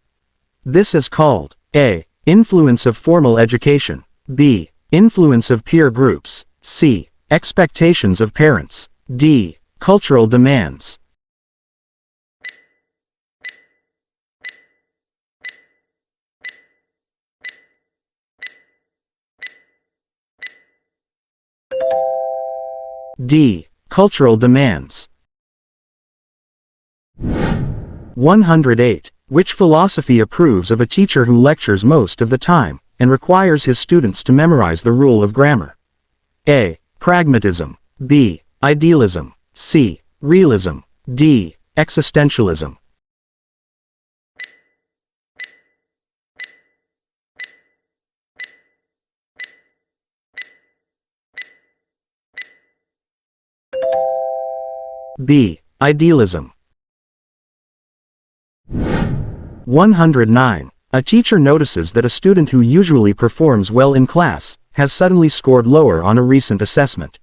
This is called A. Influence of formal education. B. Influence of peer groups. C. Expectations of parents. D. Cultural demands. D. Cultural demands. 108. Which philosophy approves of a teacher who lectures most of the time, and requires his students to memorize the rule of grammar? A. Pragmatism. B. Idealism. C. Realism. D. Existentialism. B. Idealism. 109. A teacher notices that a student who usually performs well in class has suddenly scored lower on a recent assessment.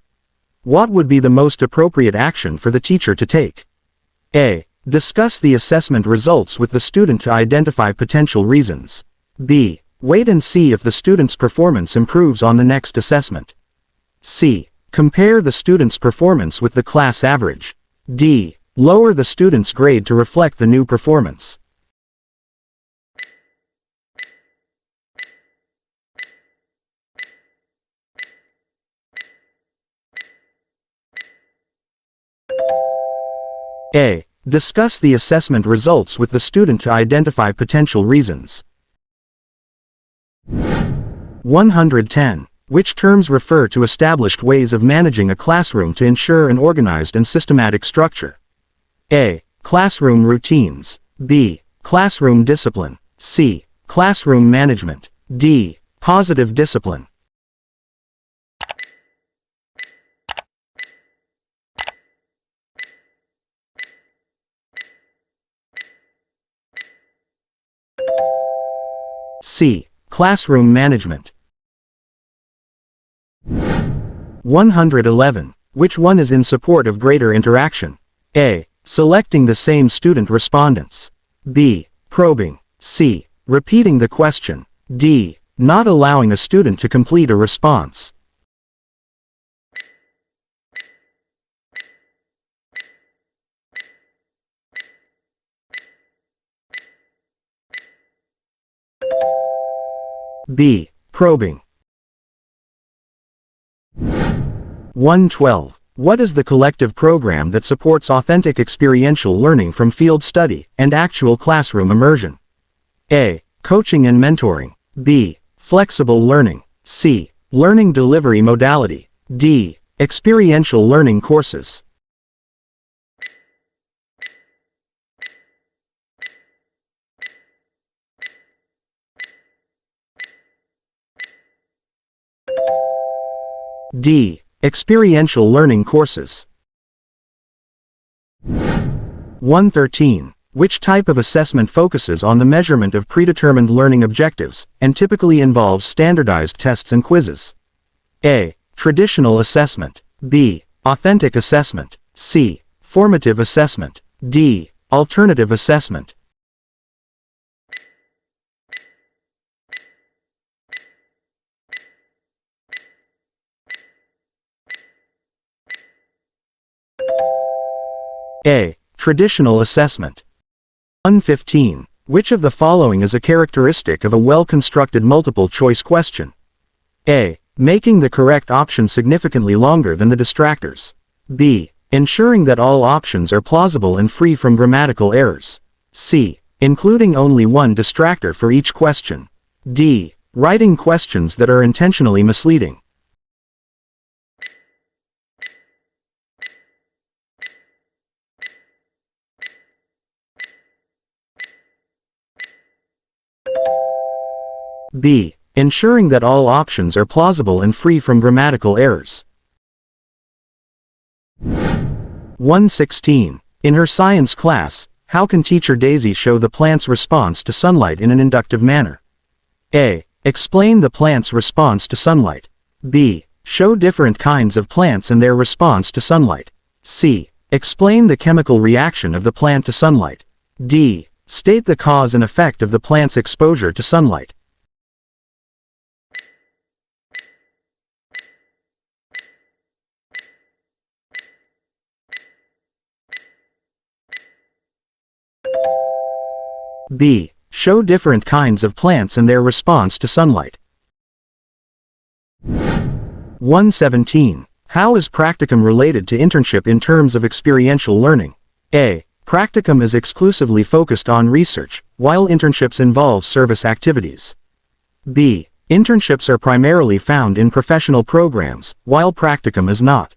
What would be the most appropriate action for the teacher to take? A. Discuss the assessment results with the student to identify potential reasons. B. Wait and see if the student's performance improves on the next assessment. C. Compare the student's performance with the class average. D. Lower the student's grade to reflect the new performance. A. Discuss the assessment results with the student to identify potential reasons. 110. Which terms refer to established ways of managing a classroom to ensure an organized and systematic structure? A. Classroom routines. B. Classroom discipline. C. Classroom management. D. Positive discipline. C. Classroom management. 111. Which one is in support of greater interaction? A. Selecting the same student respondents. B. Probing. C. Repeating the question. D. Not allowing a student to complete a response. B. Probing. 112. What is the collective program that supports authentic experiential learning from field study and actual classroom immersion? A. Coaching and mentoring. B. Flexible learning. C. Learning delivery modality. D. Experiential learning courses. D. Experiential learning courses. 113. Which type of assessment focuses on the measurement of predetermined learning objectives, and typically involves standardized tests and quizzes? A. Traditional assessment. B. Authentic assessment. C. Formative assessment. D. Alternative assessment. A. Traditional assessment. 115. Which of the following is a characteristic of a well-constructed multiple-choice question? A. Making the correct option significantly longer than the distractors. B. Ensuring that all options are plausible and free from grammatical errors. C. Including only one distractor for each question. D. Writing questions that are intentionally misleading. B. Ensuring that all options are plausible and free from grammatical errors. 116. In her science class, how can teacher Daisy show the plant's response to sunlight in an inductive manner? A. Explain the plant's response to sunlight. B. Show different kinds of plants and their response to sunlight. C. Explain the chemical reaction of the plant to sunlight. D. State the cause and effect of the plant's exposure to sunlight. B. Show different kinds of plants and their response to sunlight. 117. How is practicum related to internship in terms of experiential learning? A. Practicum is exclusively focused on research, while internships involve service activities. B. Internships are primarily found in professional programs, while practicum is not.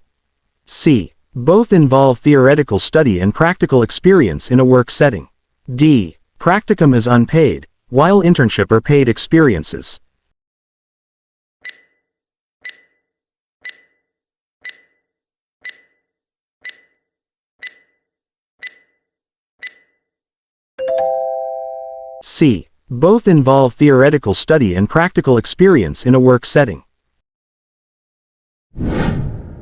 C. Both involve theoretical study and practical experience in a work setting. D. Practicum is unpaid, while internship are paid experiences. C. Both involve theoretical study and practical experience in a work setting.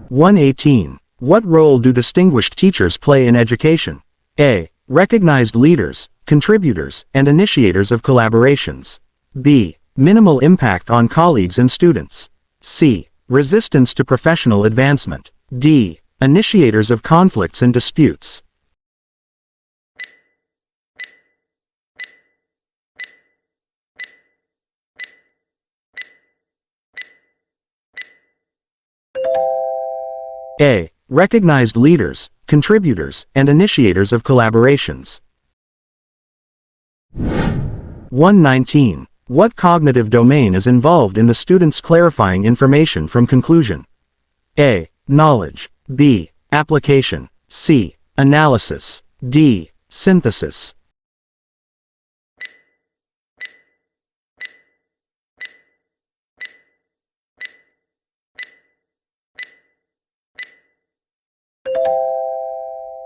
118. What role do distinguished teachers play in education? A. Recognized leaders, contributors, and initiators of collaborations. B. Minimal impact on colleagues and students. C. Resistance to professional advancement. D. Initiators of conflicts and disputes. A. Recognized leaders, contributors, and initiators of collaborations. 119. What cognitive domain is involved in the student's clarifying information from conclusion? A. Knowledge. B. Application. C. Analysis. D. Synthesis.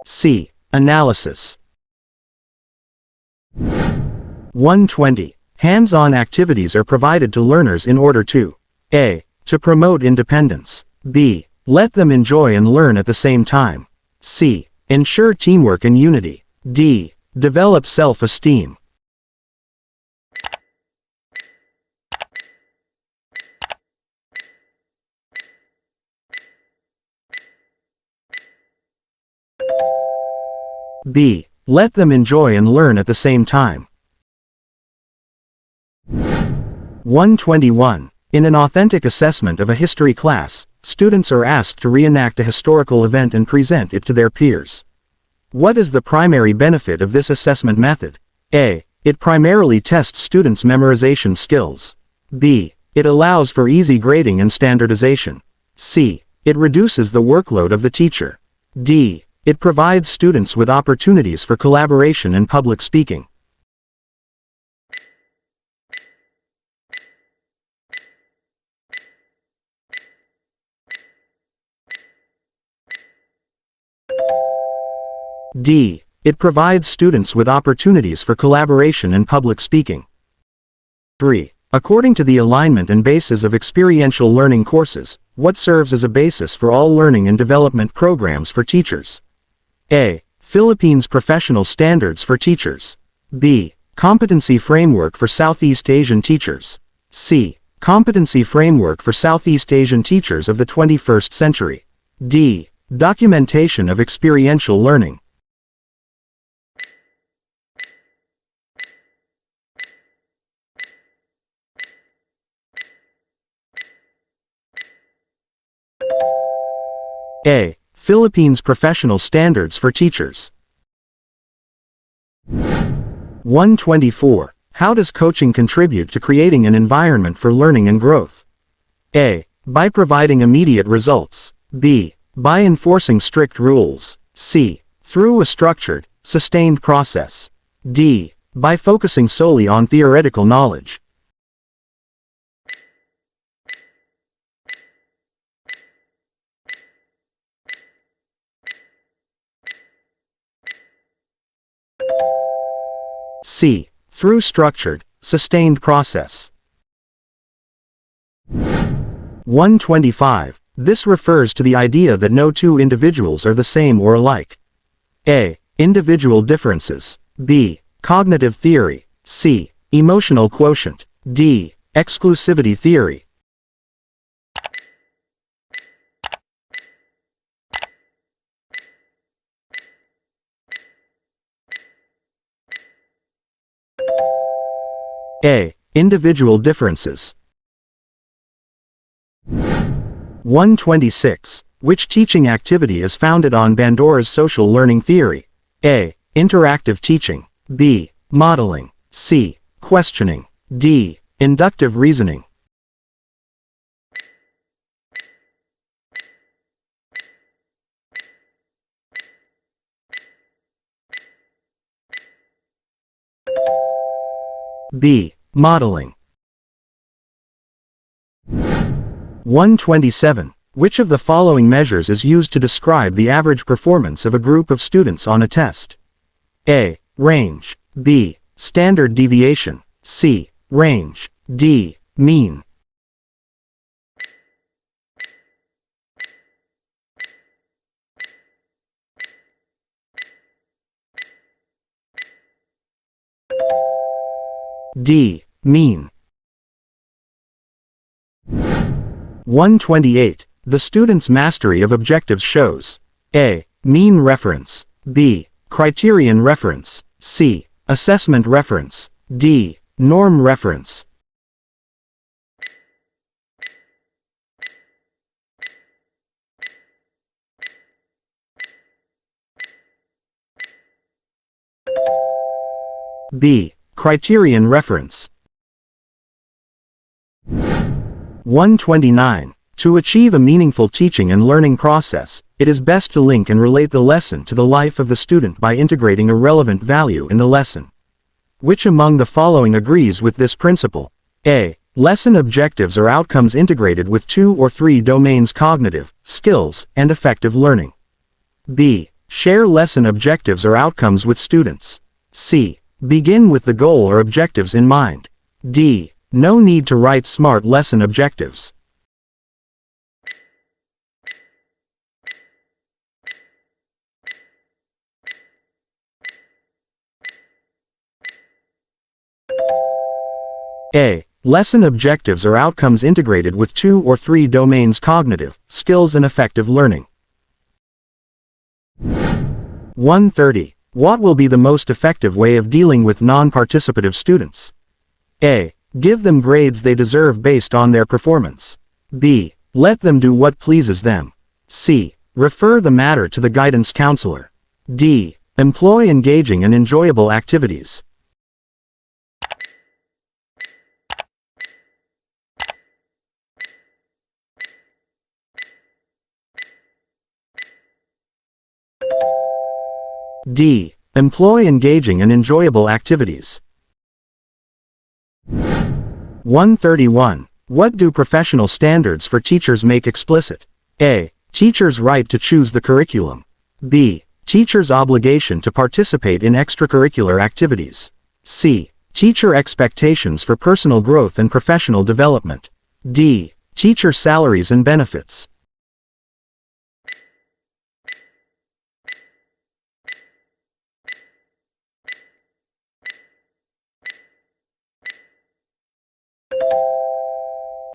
C. Analysis. 120. Hands-on activities are provided to learners in order to A. To promote independence. B. Let them enjoy and learn at the same time. C. Ensure teamwork and unity. D. Develop self-esteem. B. Let them enjoy and learn at the same time. 121. In an authentic assessment of a history class, students are asked to reenact a historical event and present it to their peers. What is the primary benefit of this assessment method? A. It primarily tests students' memorization skills. B. It allows for easy grading and standardization. C. It reduces the workload of the teacher. D. It provides students with opportunities for collaboration and public speaking. D. It provides students with opportunities for collaboration and public speaking. 3. According to the alignment and basis of experiential learning courses, what serves as a basis for all learning and development programs for teachers? A. Philippines Professional Standards for Teachers. B. Competency Framework for Southeast Asian Teachers. C. Competency Framework for Southeast Asian Teachers of the 21st Century. D. Documentation of Experiential Learning. A. Philippines Professional Standards for Teachers. 124. How does coaching contribute to creating an environment for learning and growth? A. By providing immediate results. B. By enforcing strict rules. C. Through a structured, sustained process. D. By focusing solely on theoretical knowledge. C. Through structured, sustained process. 125. This refers to the idea that no two individuals are the same or alike. A. Individual differences. B. Cognitive theory. C. Emotional quotient. D. Exclusivity theory. A. Individual differences. 126. Which teaching activity is founded on Bandura's social learning theory? A. Interactive teaching. B. Modeling. C. Questioning. D. Inductive reasoning. B. Modeling. 127. Which of the following measures is used to describe the average performance of a group of students on a test? A. Range. B. Standard deviation. C. Range. D. Mean. D. Mean. 128. The student's mastery of objectives shows: A. Mean reference. B. Criterion reference. C. Assessment reference. D. Norm reference. B. Criterion reference. 129. To achieve a meaningful teaching and learning process, it is best to link and relate the lesson to the life of the student by integrating a relevant value in the lesson. Which among the following agrees with this principle? A. Lesson objectives are outcomes integrated with 2 or 3 domains: cognitive, skills, and effective learning. B. Share lesson objectives or outcomes with students. C. Begin with the goal or objectives in mind. D. No need to write smart lesson objectives. A. Lesson objectives are outcomes integrated with 2 or 3 domains: cognitive, skills, and effective learning. 130. What will be the most effective way of dealing with non-participative students? A. Give them grades they deserve based on their performance. B. Let them do what pleases them. C. Refer the matter to the guidance counselor. D. Employ engaging and enjoyable activities. D. Employ engaging and enjoyable activities. 131. What do professional standards for teachers make explicit? A. Teachers' right to choose the curriculum. B. Teacher's obligation to participate in extracurricular activities. C. Teacher expectations for personal growth and professional development. D. Teacher salaries and benefits.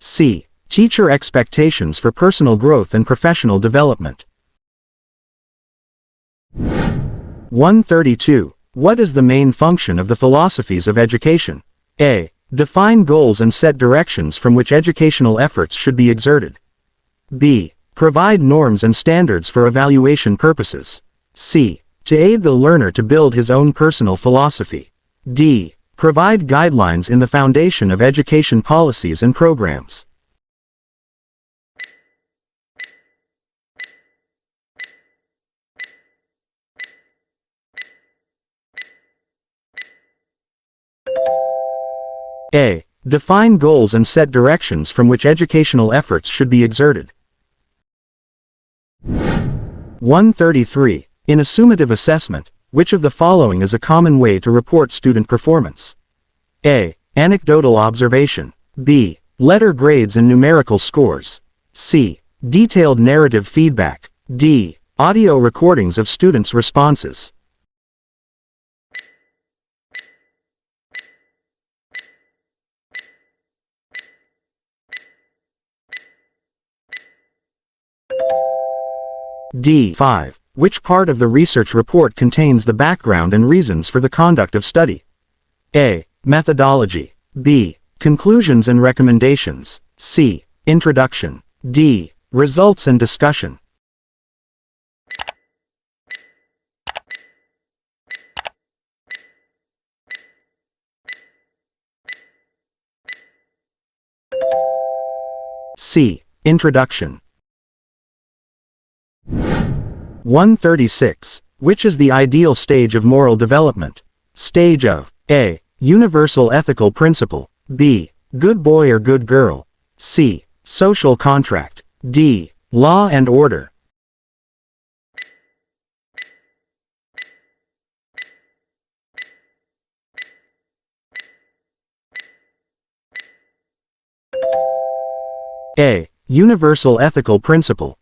C. Teacher expectations for personal growth and professional development. 132. What is the main function of the philosophies of education? A. Define goals and set directions from which educational efforts should be exerted. B. Provide norms and standards for evaluation purposes. C. To aid the learner to build his own personal philosophy. D. Provide guidelines in the foundation of education policies and programs. A. Define goals and set directions from which educational efforts should be exerted. 133. In a summative assessment, which of the following is a common way to report student performance? A. Anecdotal observation. B. Letter grades and numerical scores. C. Detailed narrative feedback. D. Audio recordings of students' responses. D. 5. Which part of the research report contains the background and reasons for the conduct of study? A. Methodology. B. Conclusions and recommendations. C. Introduction. D. Results and discussion. C. Introduction. 136. Which is the ideal stage of moral development? Stage of A. Universal ethical principle. B. Good boy or good girl. C. Social contract. D. Law and order. A. Universal ethical principle.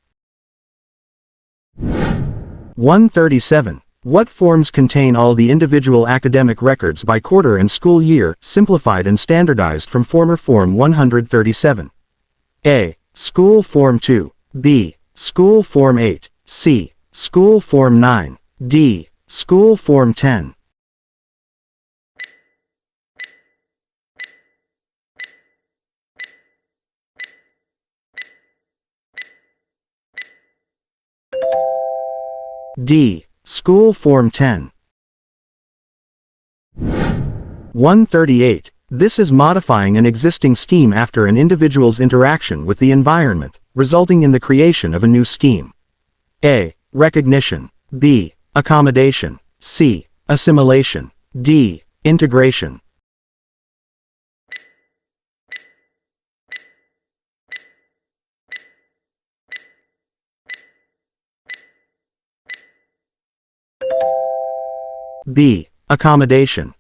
137. What forms contain all the individual academic records by quarter and school year, simplified and standardized from former Form 137? A. School Form 2. B. School Form 8. C. School Form 9. D. School Form 10. D. School Form 10. 138. This is modifying an existing scheme after an individual's interaction with the environment, resulting in the creation of a new scheme. A. Recognition. B. Accommodation. C. Assimilation. D. Integration. B. Accommodation.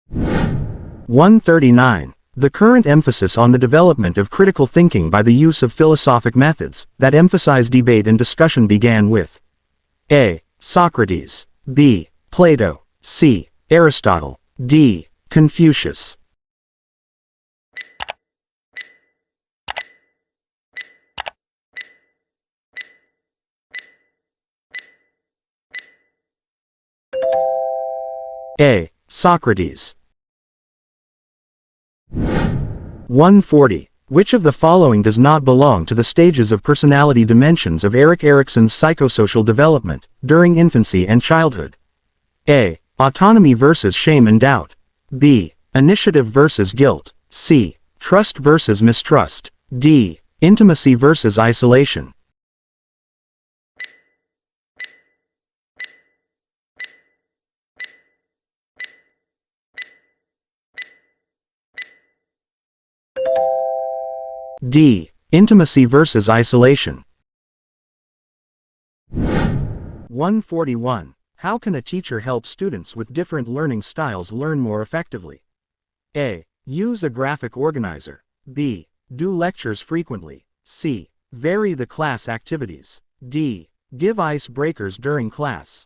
139. The current emphasis on the development of critical thinking by the use of philosophic methods that emphasize debate and discussion began with A. Socrates. B. Plato. C. Aristotle. D. Confucius. A. Socrates. 140. Which of the following does not belong to the stages of personality dimensions of Erik Erikson's psychosocial development, during infancy and childhood? A. Autonomy versus shame and doubt. B. Initiative versus guilt. C. Trust versus mistrust. D. Intimacy versus isolation. D. Intimacy versus isolation. 141. How can a teacher help students with different learning styles learn more effectively? A. Use a graphic organizer. B. Do lectures frequently. C. Vary the class activities. D. Give icebreakers during class.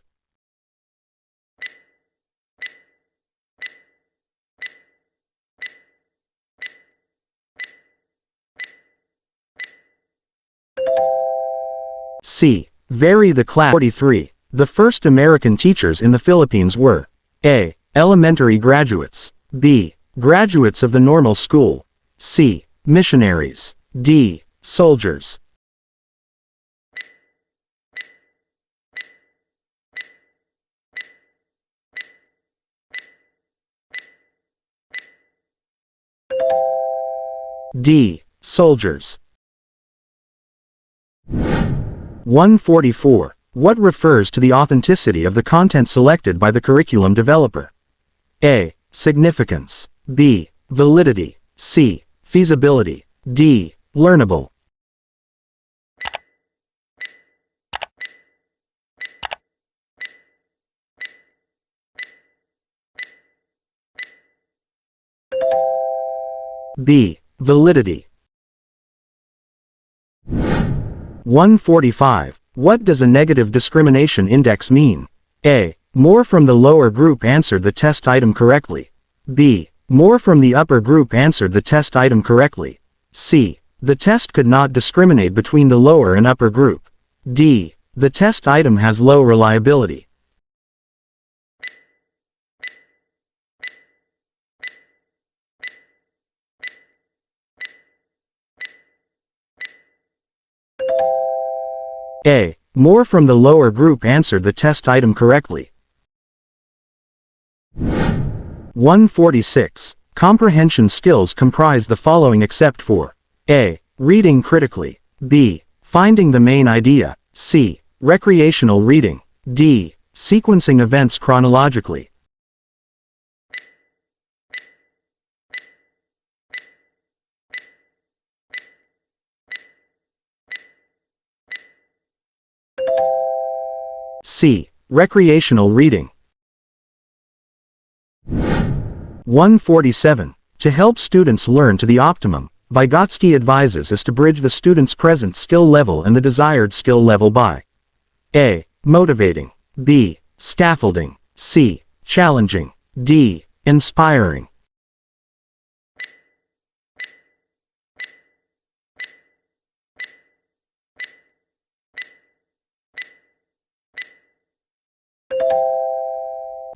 C. Vary the class. 43. The first American teachers in the Philippines were A. Elementary graduates. B. Graduates of the normal school. C. Missionaries. D. Soldiers. D. Soldiers. 144. What refers to the authenticity of the content selected by the curriculum developer? A. Significance. B. Validity. C. Feasibility. D. Learnable. B. Validity. 145. What does a negative discrimination index mean? A. More from the lower group answered the test item correctly. B. More from the upper group answered the test item correctly. C. The test could not discriminate between the lower and upper group. D. The test item has low reliability. A. More from the lower group answered the test item correctly. 146. Comprehension skills comprise the following except for A. Reading critically. B. Finding the main idea. C. Recreational reading. D. Sequencing events chronologically. C. Recreational reading. 147. To help students learn to the optimum, Vygotsky advises is to bridge the student's present skill level and the desired skill level by A. Motivating. B. Scaffolding. C. Challenging. D. Inspiring.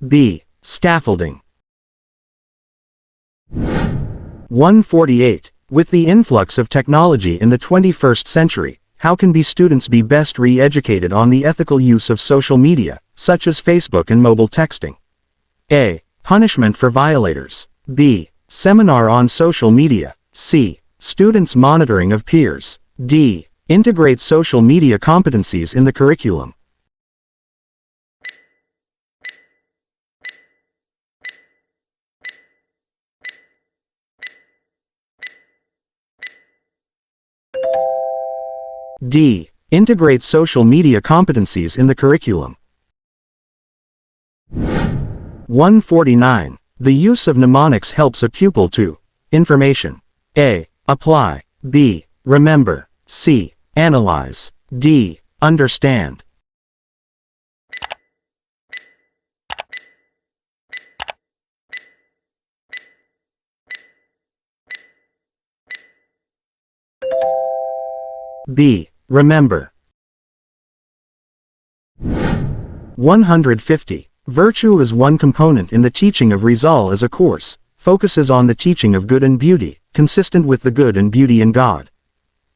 B. Scaffolding. 148. With the influx of technology in the 21st century, how can students be best re-educated on the ethical use of social media, such as Facebook and mobile texting? A. Punishment for violators. B. Seminar on social media. C. Students' monitoring of peers. D. Integrate social media competencies in the curriculum. D. Integrate social media competencies in the curriculum. 149. The use of mnemonics helps a pupil to information. A. Apply. B. Remember. C. Analyze. D. Understand. B. Remember. 150. Virtue is one component in the teaching of Rizal as a course, focuses on the teaching of good and beauty, consistent with the good and beauty in God.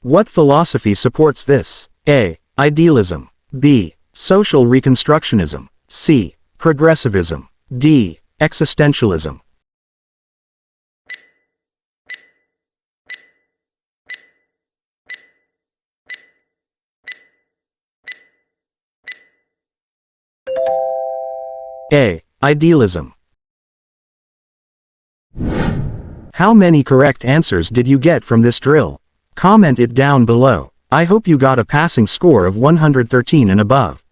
What philosophy supports this? A. Idealism. B. Social reconstructionism. C. Progressivism. D. Existentialism. A. Idealism. How many correct answers did you get from this drill? Comment it down below. I hope you got a passing score of 113 and above.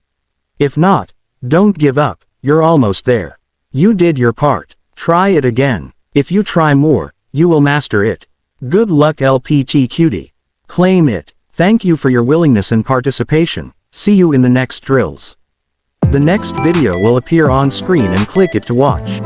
If not, don't give up, you're almost there. You did your part. Try it again. If you try more, you will master it. Good luck LPT cutie. Claim it. Thank you for your willingness and participation. See you in the next drills. The next video will appear on screen and click it to watch.